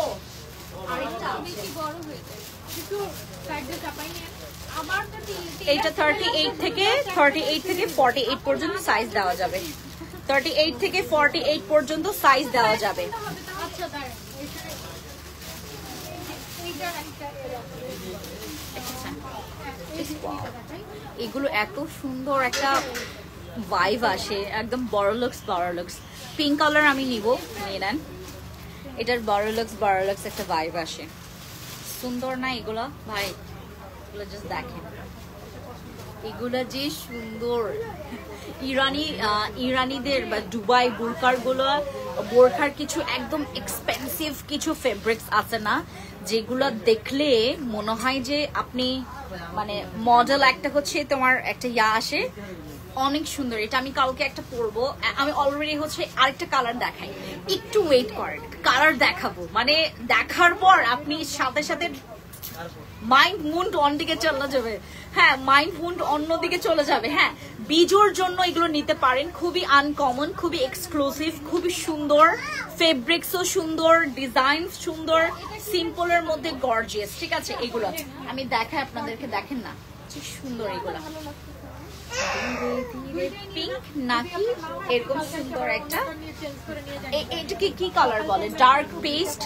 B: এইটা 38 থেকে 48 পর্যন্ত সাইজ দেওয়া যাবে। 38 থেকে 48 পর্যন্ত সাইজ দেওয়া যাবে। এগুলো এত সুন্দর একটা ভাইব আসে, একদম বড় লুকস। পিঙ্ক কালার আমি নিব, নিয়ে নেন। এটার বড় লুকস একটা ভাইব আসে, সুন্দর না এগুলো ভাই? এগুলো জাস্ট দেখেন, এগুলো যে সুন্দর। ইরানিদের বা দুবাই বোরখার কিছু একদম এক্সপেন্সিভ কিছু ফেব্রিক্স আছে না, যেগুলো দেখলে মনে হয় যে আপনি মানে মডেল একটা হচ্ছে তোমার একটা আসে, অনেক সুন্দর। এটা আমি কালকে একটা পরবো, আমি অলরেডি হচ্ছে আরেকটা কালার দেখাই, একটু ওয়েট করেন, কালার দেখাবো, মানে দেখার পর আপনি সাথে সাথে মাইন্ড মুন্ড অন্যদিকে চলে যাবে। হ্যাঁ মাইন্ড মুন্ড অন্যদিকে চলে যাবে। হ্যাঁ বিজোর জন্য এগুলো নিতে পারেন, খুবই আনকমন, খুবই এক্সক্লুসিভ, খুবই সুন্দর, ফেব্রিক্সও সুন্দর, ডিজাইন সুন্দর, সিম্পলের মধ্যে গর্জিয়াস, ঠিক আছে। এগুলো আমি দেখাই আপনাদেরকে, দেখেন না কি সুন্দর এগুলো, পিঙ্ক নাকি এরকম সুন্দর একটা, এটাকে কি কালার বলে? Dark paste.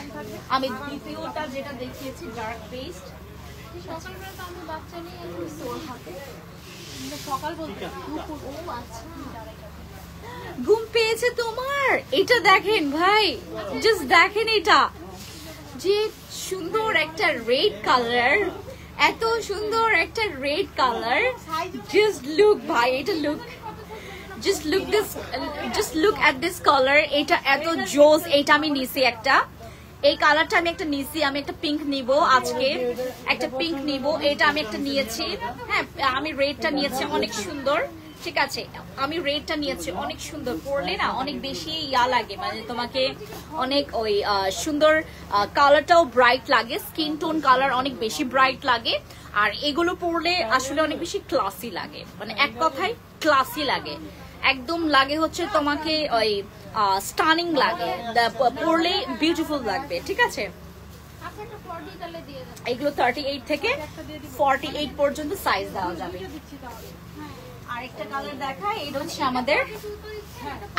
B: আমি দ্বিতীয়টা যেটা দেখিয়েছি ডার্ক পেস্ট।
A: সকালবেলা তো আমি বাচ্চা নিয়ে সোর হাতে সকাল বলতে ও আচ্ছা
B: ঘুম পেয়েছে তোমার? এটা দেখেন ভাই, জাস্ট দেখেন এটা যে সুন্দর একটা রেড কালার, এত সুন্দর একটা রেড কালার। জাস্ট লুক ভাই, এটা look, just look at this colour. এটা এত জোস। এটা আমি নিছি একটা, এই কালারটা আমি একটা নিছি। আমি একটা পিঙ্ক নিব আজকে, একটা পিঙ্ক নিব। এটা আমি একটা নিয়েছি। হ্যাঁ, আমি রেডটা নিয়েছি, অনেক সুন্দর। ঠিক আছে, আমি রেডটা নিয়েছি, অনেক সুন্দর। পরলে না অনেক বেশি ইয়া লাগে, মানে তোমাকে অনেক ওই সুন্দর, কালারটাও ব্রাইট লাগে, স্কিন টোন কালার অনেক বেশি ব্রাইট লাগে। আর এগুলো পরলে আসলে অনেক বেশি ক্লাসি লাগে, মানে এক কথায় ক্লাসি লাগে, একদম লাগে হচ্ছে তোমাকে ওই স্টানিং লাগে, পরলে বিউটিফুল লাগবে। ঠিক আছে, এগুলো 38 থেকে 48 পর্যন্ত সাইজ দেওয়া যাবে। আরেকটা কালার দেখায়, এটা হচ্ছে আমাদের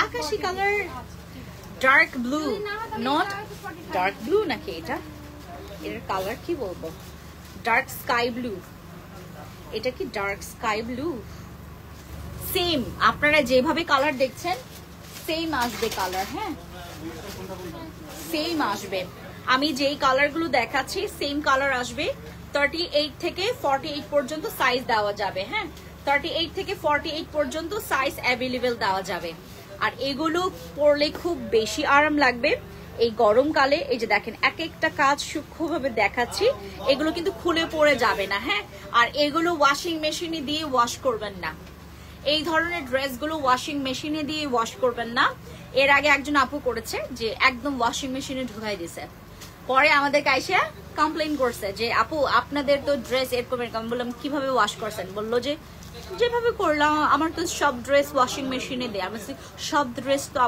B: আকাশি colour, dark blue. Not dark blue নাকি এটা, এর কালার কি বলবো, ডার্ক স্কাই ব্লু। এটা কি ডার্ক স্কাই ব্লু? সেম আপনারা যেভাবে কালার দেখছেন সেম আসবে কালার। হ্যাঁ, সেম আসবে। আমি যেই কালারগুলো দেখাচ্ছি সেম কালার আসবে। 38 থেকে 48 পর্যন্ত সাইজ দেওয়া যাবে। হ্যাঁ, 38 থেকে 48 পর্যন্ত সাইজ অ্যাভেলেবেল দেওয়া যাবে। আর এগুলো পরলে খুব বেশি আরাম লাগবে এই গরমকালে। এই যে দেখেন, এক একটা কাজ সূক্ষ্মভাবে দেখাচ্ছি, এগুলো কিন্তু খুলে পড়ে যাবে না। হ্যাঁ, আর এগুলো ওয়াশিং মেশিনে দিয়ে ওয়াশ করবেন না। এই ধরনের ড্রেসগুলো ওয়াশিং মেশিনে দিয়ে ওয়াশ করবেন না। এর আগে একজন আপু করেছে যে একদম ওয়াশিং মেশিনে ঢুকাই দিছে, পরে আমাদের কাইসা কমপ্লেইন করছে যে আপু আপনাদের তো ড্রেস এরকম এরকম। বললাম কিভাবে ওয়াশ করছেন? বললো যে যেভাবে করলাম, আমার তো সব ড্রেস ওয়াশিং মেশিনে দেয়। আমি সব ড্রেস তো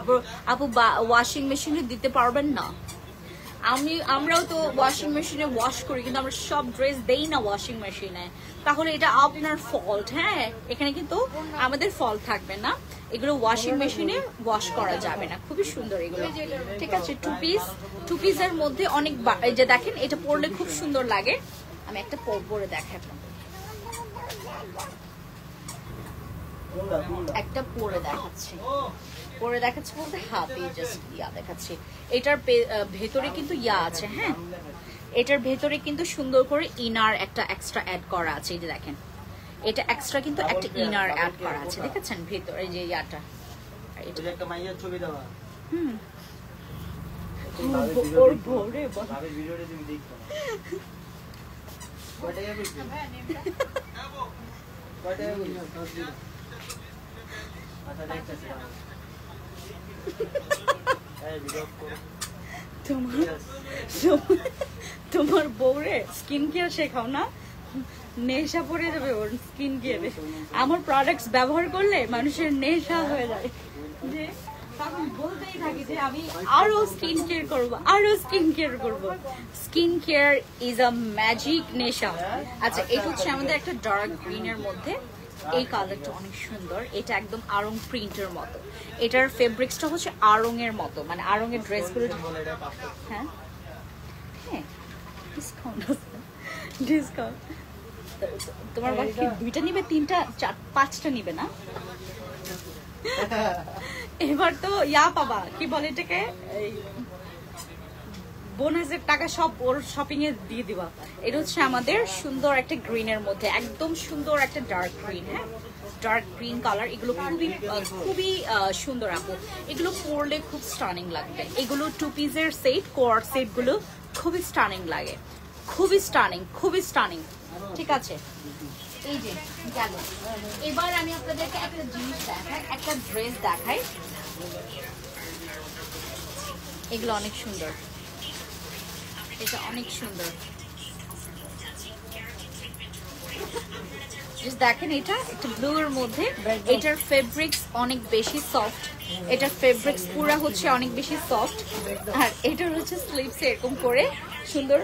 B: আপু ওয়াশিং মেশিনে দিতে পারবেন না। আমরাও তো ওয়াশিং মেশিনে ওয়াশ করি, কিন্তু আমরা সব ড্রেস দেই না ওয়াশিং মেশিনে। তাহলে এটা আপনার ফল্ট। হ্যাঁ, এখানে কিন্তু আমাদের ফল্ট থাকবে না। এগুলো ওয়াশিং মেশিনে ওয়াশ করা যাবে না। খুবই সুন্দর এগুলো। ঠিক আছে, টু পিসের মধ্যে অনেক, এই যে দেখেন এটা পরলে খুব সুন্দর লাগে। আমি একটা পরে দেখাই, একটা পরে দেখাচ্ছি। পরে দেখাচ্ছি বলতে হাতে জাস্ট ইয়া দেখাচ্ছি। এটার ভেতরে কিন্তু ইয়া আছে। হ্যাঁ, এটার ভেতরে কিন্তু সুন্দর করে ইনার একটা এক্সট্রা অ্যাড করা আছে। এই যে দেখেন, এটা এক্সট্রা কিন্তু একটা ইনার অ্যাড করা আছে, দেখেছেন ভেতরে যে ইয়াটা। এটা একটা মাইয়ার ছবি দেওয়া। ওর ভোরে ভাবে ভিডিওটা তুমি দেখো না। কয়টা যাবে? কয়টা যাবে? আচ্ছা দেখতেছি। এই ভিডিও করো। তোমার বউরে স্কিন কেয়ার শেখাও না? নেশা পড়ে যাবে ওর স্কিন কেয়ারে। আমার প্রোডাক্টস ব্যবহার করলে মানুষের নেশা হয়ে যায়, যে তখন বলতেই থাকি যে আমি আরো স্কিন কেয়ার করবো, আরো স্কিন কেয়ার করবো। Skin care is a magic নেশা। আচ্ছা, এটা হচ্ছে আমাদের একটা ডার্ক গ্রিনের মধ্যে। এই কালারটা অনেক সুন্দর। এটা একদম আড়ং প্রিন্টের মতো। এটার ফেব্রিক্সটা হচ্ছে আড়ং এর মতো, মানে আড়ং এর ড্রেসগুলো। হ্যাঁ হ্যাঁ, ডিসকাউন্ট ডিসকাউন্ট। তোমার বাকি দুইটা নিবে, তিনটা, চার, পাঁচটা নিবে না? এবার তো ইয়া পাবা, কি বলে এটাকে, বোনাসের টাকা সব ওর শপিং এ দিয়ে দিবা। এটা হচ্ছে আমাদের সুন্দর একটা গ্রিনের মধ্যে, একদম সুন্দর একটা ডার্ক গ্রিন। হ্যাঁ, ডার্ক গ্রিন কালার। এগুলো খুবই খুবই সুন্দর আপু। এগুলো পরলে খুব স্টানিং লাগবে। এগুলো টু পিসের সেট, কোয়ার্ড সেট গুলো খুবই স্টানিং লাগে, খুবই স্টানিং, খুবই স্টানিং। ঠিক আছে, এই যে গেল। এবার আমি আপনাদেরকে একটা জিনিস দেখাই, একটা ড্রেস দেখাই। এগুলো অনেক সুন্দর, এটা অনেক সুন্দর। দেখেন, এটা একটা ব্লু এর মধ্যে। এটার ফেব্রিক্স অনেক বেশি সফট। এটার ফেব্রিক্স পুরা হচ্ছে অনেক বেশি সফট। আর এটার হচ্ছে স্লিভস এরকম করে সুন্দর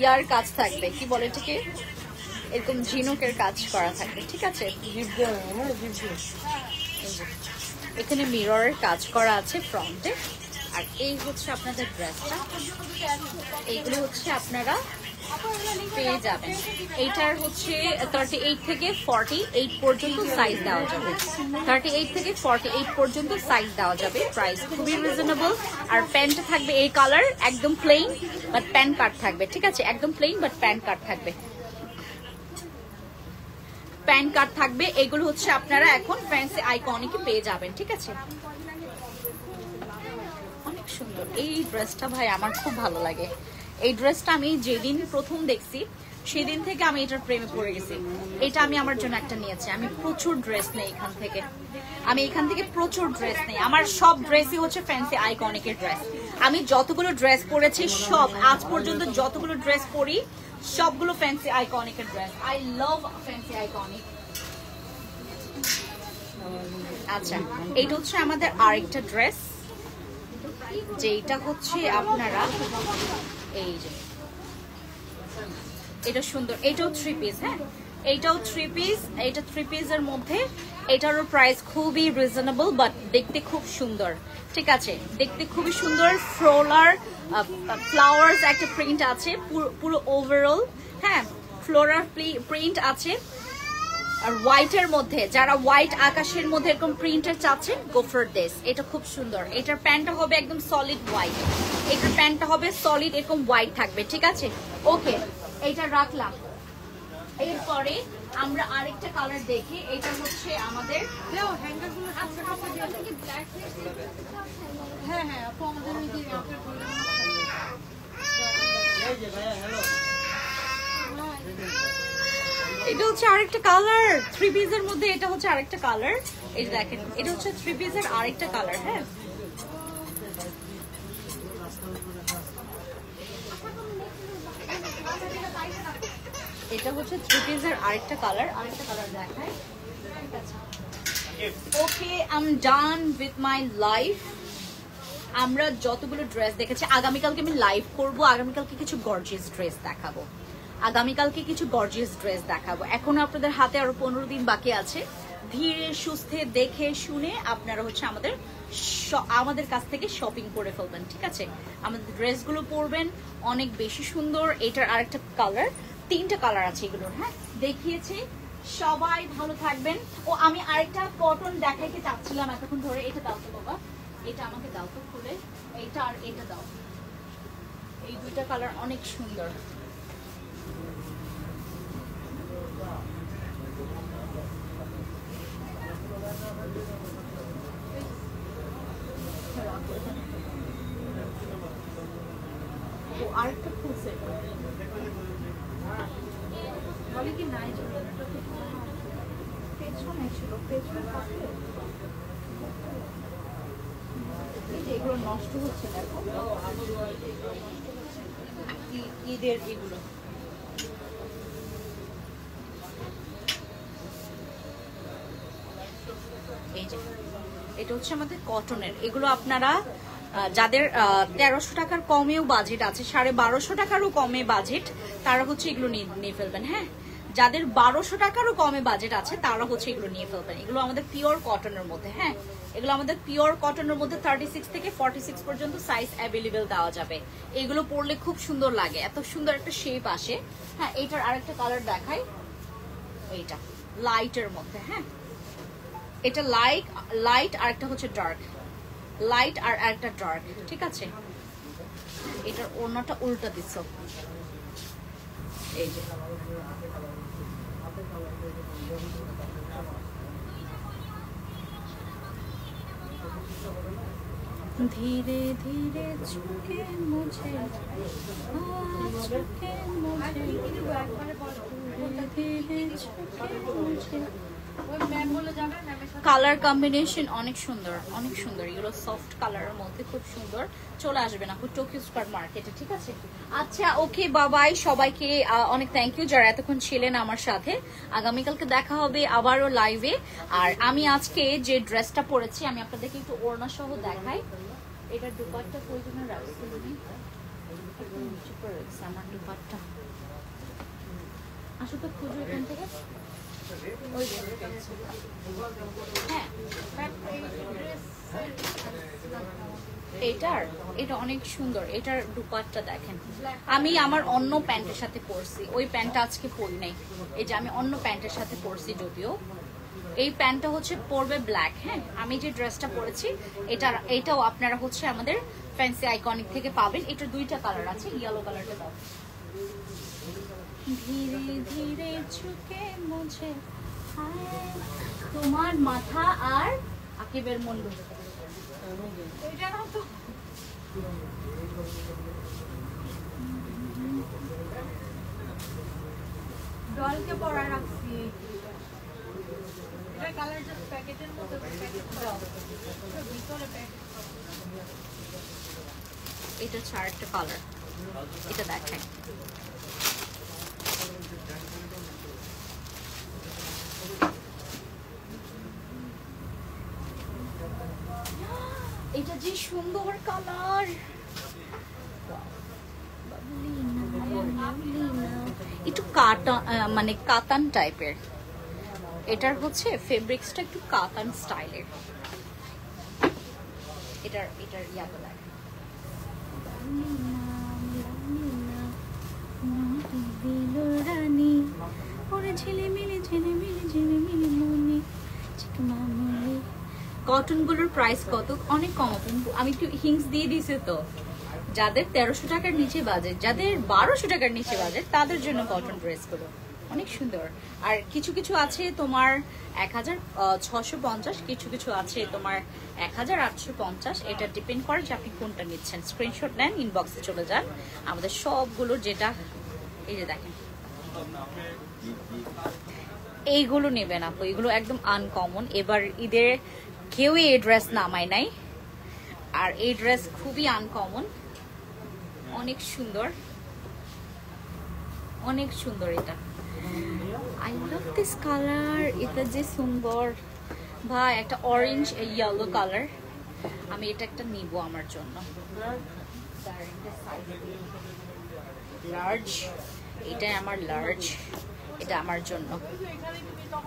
B: ইয়ার কাজ থাকবে, কি বলে এটাকে, এরকম ঝিনুকের কাজ করা থাকবে, ঠিক আছে? এখানে মিররের কাজ করা আছে ফ্রন্টে। আর এই হচ্ছে আপনাদের ড্রেসটা, এইগুলো হচ্ছে আপনারা পেয়ে যাবেন। এইটার হচ্ছে 38 থেকে 48 পর্যন্ত সাইজ দেওয়া যাবে, 38 থেকে 48 পর্যন্ত সাইজ দেওয়া যাবে। প্রাইস খুবই রিজনেবল। আর প্যান্টটা থাকবে এই কালার, একদম প্লেন বাট প্যান্ট কাট থাকবে, ঠিক আছে? একদম প্লেন বাট প্যান্ট কাট থাকবে, প্যান্ট কাট থাকবে। এগুলো হচ্ছে আপনারা এখন ফ্যান্সি আইকনিকে পেয়ে যাবেন, ঠিক আছে? অনেক সুন্দর এই ড্রেসটা ভাই, আমার খুব ভালো লাগে এই ড্রেসটা। আমি যেদিন প্রথম দেখছি সেদিন থেকে আমি এটার প্রেমে পড়ে গেছি। এটা আমি আমার জন্য একটা নিয়েছি। আমি প্রচুর ড্রেস নেই এখান থেকে, প্রচুর ড্রেস নেই। আমার সব ড্রেসই হচ্ছে ফ্যান্সি আইকনিকের ড্রেস। আমি যতগুলো ড্রেস পরেছি সব আজ পর্যন্ত যতগুলো ড্রেস পরি সবগুলো ফ্যান্সি আইকনিকের dress. I love fancy iconic. আচ্ছা, এইটা হচ্ছে আমাদের আরেকটা ড্রেস, যেটা হচ্ছে আপনারা এই যে এটা সুন্দর, এটাও 3 পিস। হ্যাঁ, এইটাও 3 পিস। এটা 3 পিসের মধ্যে এটারও প্রাইস খুবই রিজনেবল বাট দেখতে খুব সুন্দর, ঠিক আছে? দেখতে খুবই সুন্দর। ফ্লাওয়ার্স একটা প্রিন্ট আছে পুরো ওভারঅল। হ্যাঁ, ফ্লোরাল প্রিন্ট আছে। আর হোয়াইটের মধ্যে, যারা হোয়াইট আকাশের মধ্যে এরকম প্রিন্টের চাচ্ছেন, গো ফর দিস। এটা খুব সুন্দর। এটার প্যান্টটা হবে একদম সলিড হোয়াইট, এটার প্যান্টটা হবে সলিড এরকম হোয়াইট থাকবে, ঠিক আছে? ওকে, এইটা রাখলাম। এরপরে আমরা আরেকটা কালার দেখি। এটা হচ্ছে আমাদের এটা হচ্ছে আরেকটা কালার 3 পিসের মধ্যে। এটা হচ্ছে আরেকটা কালার, এই দেখেন, এটা হচ্ছে 3 পিসের আরেকটা কালার। হ্যাঁ, এটা হচ্ছে 3 পিসের আরেকটা কালার দেখায়। Okay, I am done with my life. আমরা যতগুলো ড্রেস দেখেছি, আগামীকালকে আমি লাইভ করব। আগামীকালকে কিছু গর্জিয়াস ড্রেস দেখাবো। এখন আপনাদের হাতে আরো 15 দিন বাকি আছে। ধীরে সুস্থে দেখে শুনে আপনারা হচ্ছে আমাদের কাছ থেকে শপিং করে ফেলবেন, ঠিক আছে? আমাদের ড্রেসগুলো পরবেন, অনেক বেশি সুন্দর। এটার আরেকটা কালার, 3টা কালার আছে এগুলোর। হ্যাঁ, দেখিয়েছি। সবাই ভালো থাকবেন। ও, আমি আরেকটা কটন দেখাইতে চাচ্ছিলাম এতক্ষণ ধরে। এটা দাও তো বাবা, এটা আমাকে দাও তো খুলে। এইটা আর এটা দাও। এই 2টা কালার অনেক সুন্দর। আরেকটা ফুল সেট বলে কি নাই, পেছনে ছিল, পেছনে থাকলে এগুলো নষ্ট হচ্ছে না। ঈদের এগুলো এই যে এটা হচ্ছে আমাদের কটনের। এগুলো আপনারা যাদের 1300 টাকার কমেও বাজেট আছে, 1250 টাকারও কমে বাজেট, তারা হচ্ছে এগুলো নিয়ে ফেলবেন। হ্যাঁ, যাদের 1200 টাকারও কমে বাজেট আছে তারা হচ্ছে এগুলো নিয়ে ফেলবেন। এগুলো আমাদের পিওর কটনের মধ্যে। হ্যাঁ, এগুলো আমাদের পিওর কটনের মধ্যে 36 থেকে 46 পর্যন্ত সাইজ অ্যাভেলেবেল দেওয়া যাবে। এগুলো পরলে খুব সুন্দর লাগে, এত সুন্দর একটা শেপ আসে। হ্যাঁ, এইটার আরেকটা কালার দেখাই, এইটা লাইটের মধ্যে। হ্যাঁ, এটা লাইট আর একটা হচ্ছে ডার্ক, লাইট আর একটা ডার্ক, ঠিক আছে? এটার ওড়নাটা উল্টা দিছো, এই যে ধীরে ধীরে ঝুঁকে মুঝে কালার কম্বিনেশন অনেক সুন্দর, অনেক সুন্দর। এগুলো সফট কালারের মধ্যে খুব সুন্দর। চলে আসবেন আপু টোকিও স্কয়ার মার্কেটে, ঠিক আছে? আচ্ছা, ওকে, বাবাই। সবাইকে অনেক থ্যাংক ইউ যারা এতক্ষণ ছিলেন আমার সাথে। আগামীকালকে দেখা হবে আবারও লাইভে। আর আমি আজকে যে ড্রেসটা পরেছি আমি আপনাদেরকে একটু ওড়না সহ দেখাই। এটার দুপাট্টা প্রয়োজনে রাখছি, আমার দুপাট্টা আসো তো খুঁজো এখান থেকে। ওই যে হ্যাঁ এটা অনেক সুন্দর। এটার দুপাট্টা দেখেন, আমি আমার অন্য প্যান্টের সাথে পরছি, ওই প্যান্টটা আজকে পরি নাই। এই যে আমি অন্য প্যান্টের সাথে পরছি, যদিও এই প্যান্টটা হচ্ছে পরবে ব্ল্যাক। হ্যাঁ, আমি যে ড্রেসটা পরেছি এটাও আপনারা হচ্ছে আমাদের ফ্যান্সি আইকনিক থেকে পাবেন। এটার দুইটা কালার আছে, ইয়েলো কালারটা দাও। ধীরে ধীরে ঝুঁকে মুঝে তোমার মাথা আর আকিবের মন বুঝে
A: এটা না তো ডলকে পরা রাখছি। এটা কালার জাস্ট প্যাকেটের মতো, প্যাকেট দাও ভিতরে প্যাকেট।
B: এটা চারটা কালার, এটা দেখেন। এটা যে সুন্দর কালার, একটু কাটা মানে কাতান টাইপের। এটার হচ্ছে ফেব্রিক্সটা একটু কাতান স্টাইলের। এটার ইয়াটা দেখ, কটন গুলোর প্রাইস কত? অনেক কম। আমি একটু হিংস দিয়ে দিছি তো, যাদের 1300 টাকার নিচে বাজেট, যাদের 1200 টাকার নিচে বাজেট, তাদের জন্য কটন ড্রেস গুলো অনেক সুন্দর। আর কিছু কিছু আছে তোমার 1650, কিছু কিছু আছে তোমার 1850। এটা ডিপেন্ড করে যে আপনি কোনটা নিচ্ছেন। স্ক্রিনশট নেন, ইনবক্সে চলে যান। আমাদের সবগুলো যেটা, এই যে দেখেন, এইগুলো নেবেন আপু, এগুলো একদম আনকমন। এবার ঈদের কেউই এই ড্রেস নামায় নাই, আর এই ড্রেস খুবই আনকমন, অনেক সুন্দর, অনেক সুন্দর। এটা আই লাভ দিস কালার, এটা যে সুন্দর ভাই। একটা অরেঞ্জ ইয়েলো কালার, আমি এটা একটা নিব আমার জন্য। লার্জ, এটা আমার লার্জ, এটা আমার জন্য।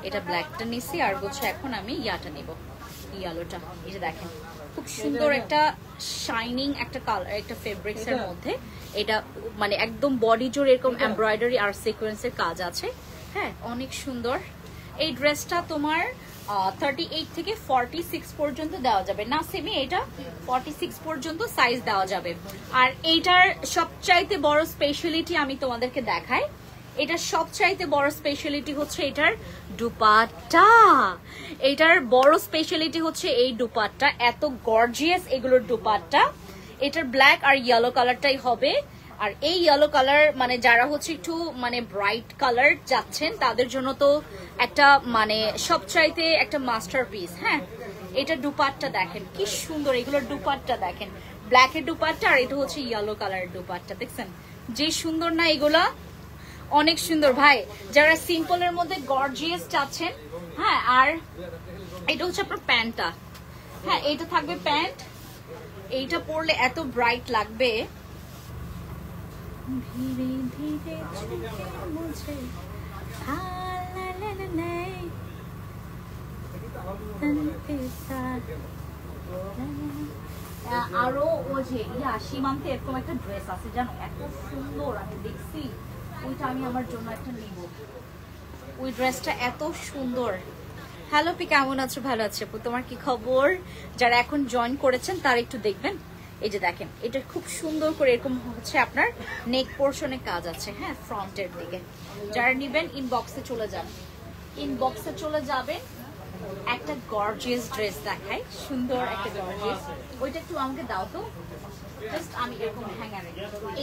B: এটা ব্ল্যাকটা নিছি, আর হচ্ছে এখন আমি ইয়াটা নিব, ইয়েলোটা। এটা দেখেন, খুব সুন্দর একটা শাইনিং একটা কালার, একটা ফেব্রিক্স এর মধ্যে। এটা মানে একদম বডি জোর এরকম এমব্রয়ডারি আর সিকোয়েন্সের কাজ আছে। হ্যাঁ, অনেক সুন্দর। এই ড্রেসটা তোমার 38 থেকে 46 পর্যন্ত দেওয়া যাবে না সেমি, এটা 46 পর্যন্ত সাইজ দেওয়া যাবে। আর এইটার সবচাইতে বড় স্পেশালিটি আমি তোমাদেরকে দেখাই। এটার সবচাইতে বড় স্পেশালিটি হচ্ছে এটার দুপাট্টা। এটার বড় স্পেশালিটি হচ্ছে এই দুপাট্টা, এত গর্জিয়াস এগুলোর দুপাট্টা। এটার ব্ল্যাক আর ইয়েলো কালারটাই হবে। আর এই ইয়েলো কালার মানে যারা হচ্ছে একটু মানে ব্রাইট কালার যাচ্ছেন, তাদের জন্য তো একটা মানে সবচাইতে একটা মাস্টারপিস। হ্যাঁ, এটা দুপাট্টা দেখেন কি সুন্দর, এগুলোর দুপাট্টা দেখেন, ব্ল্যাকের দুপাট্টা, আর এটা হচ্ছে ইয়েলো কালারের দুপাট্টা। দেখছেন যে সুন্দর না এগুলা, অনেক সুন্দর ভাই। যারা সিম্পলের মধ্যে গর্জিয়াস চাচ্ছেন, হ্যাঁ। আর এটা হচ্ছে আপনার প্যান্টটা। হ্যাঁ, এইটা থাকবে প্যান্ট, এইটা পরলে এত ব্রাইট লাগবে। ধীরে ধীরে মুঝে আরো ও যে সীমান্তে এরকম একটা ড্রেস আছে জানো, এত সুন্দর, আমি দেখছি ওইটা আমি আমার জন্য একটা নিব। ওই ড্রেসটা এত সুন্দর। হ্যালো পি, কেমন আছো? ভালো আছে আপু, তোমার কি খবর? যারা এখন জয়েন করেছেন তারা একটু দেখবেন। এই যে দেখেন, এটা খুব সুন্দর করে এরকম হচ্ছে আপনার নেক পোর্শনে কাজ আছে। হ্যাঁ, ফ্রন্টের দিকে। যারা নিবেন ইনবক্সে চলে যান, ইনবক্সে চলে যাবেন। একটা গর্জিয়াস ড্রেস দেখাই, সুন্দর একটা গর্জিয়াস। ওইটা একটু আমাকে দাও তো, জাস্ট আমি এরকম হ্যাঙ্গারে।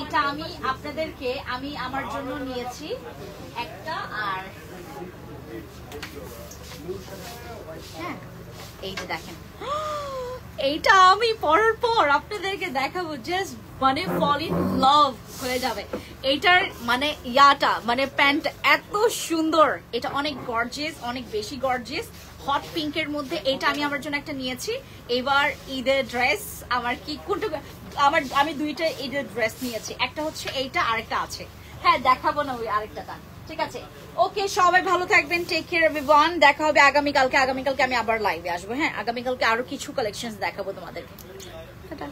B: এটা আমি আপনাদেরকে আমি আমার জন্য নিয়েছি একটা। আর হ্যাঁ, এই যে দেখেন, এইটা আমি পরার পর আপনাদেরকে দেখাবো, জাস্ট মানে ফল ইন লাভ হয়ে যাবে। এইটার মানে ইয়াটা মানে প্যান্ট এত সুন্দর, এটা অনেক গর্জিয়াস, অনেক বেশি গর্জিয়াস, হট পিঙ্কের মধ্যে। এটা আমি আমার জন্য একটা নিয়েছি। এবার ঈদের ড্রেস আমার কি কোনটা, আমি দুইটা ঈদের ড্রেস নিয়েছি, একটা হচ্ছে এইটা, আরেকটা আছে। হ্যাঁ, দেখাবো না ওই আরেকটা। ঠিক আছে, ওকে সবাই ভালো থাকবেন, টেক কেয়ার এভরিওয়ান। দেখা হবে আগামীকালকে আমি আবার লাইভে আসবো। হ্যাঁ, আগামীকালকে আরো কিছু কালেকশন দেখাবো তোমাদেরকে। টাটা।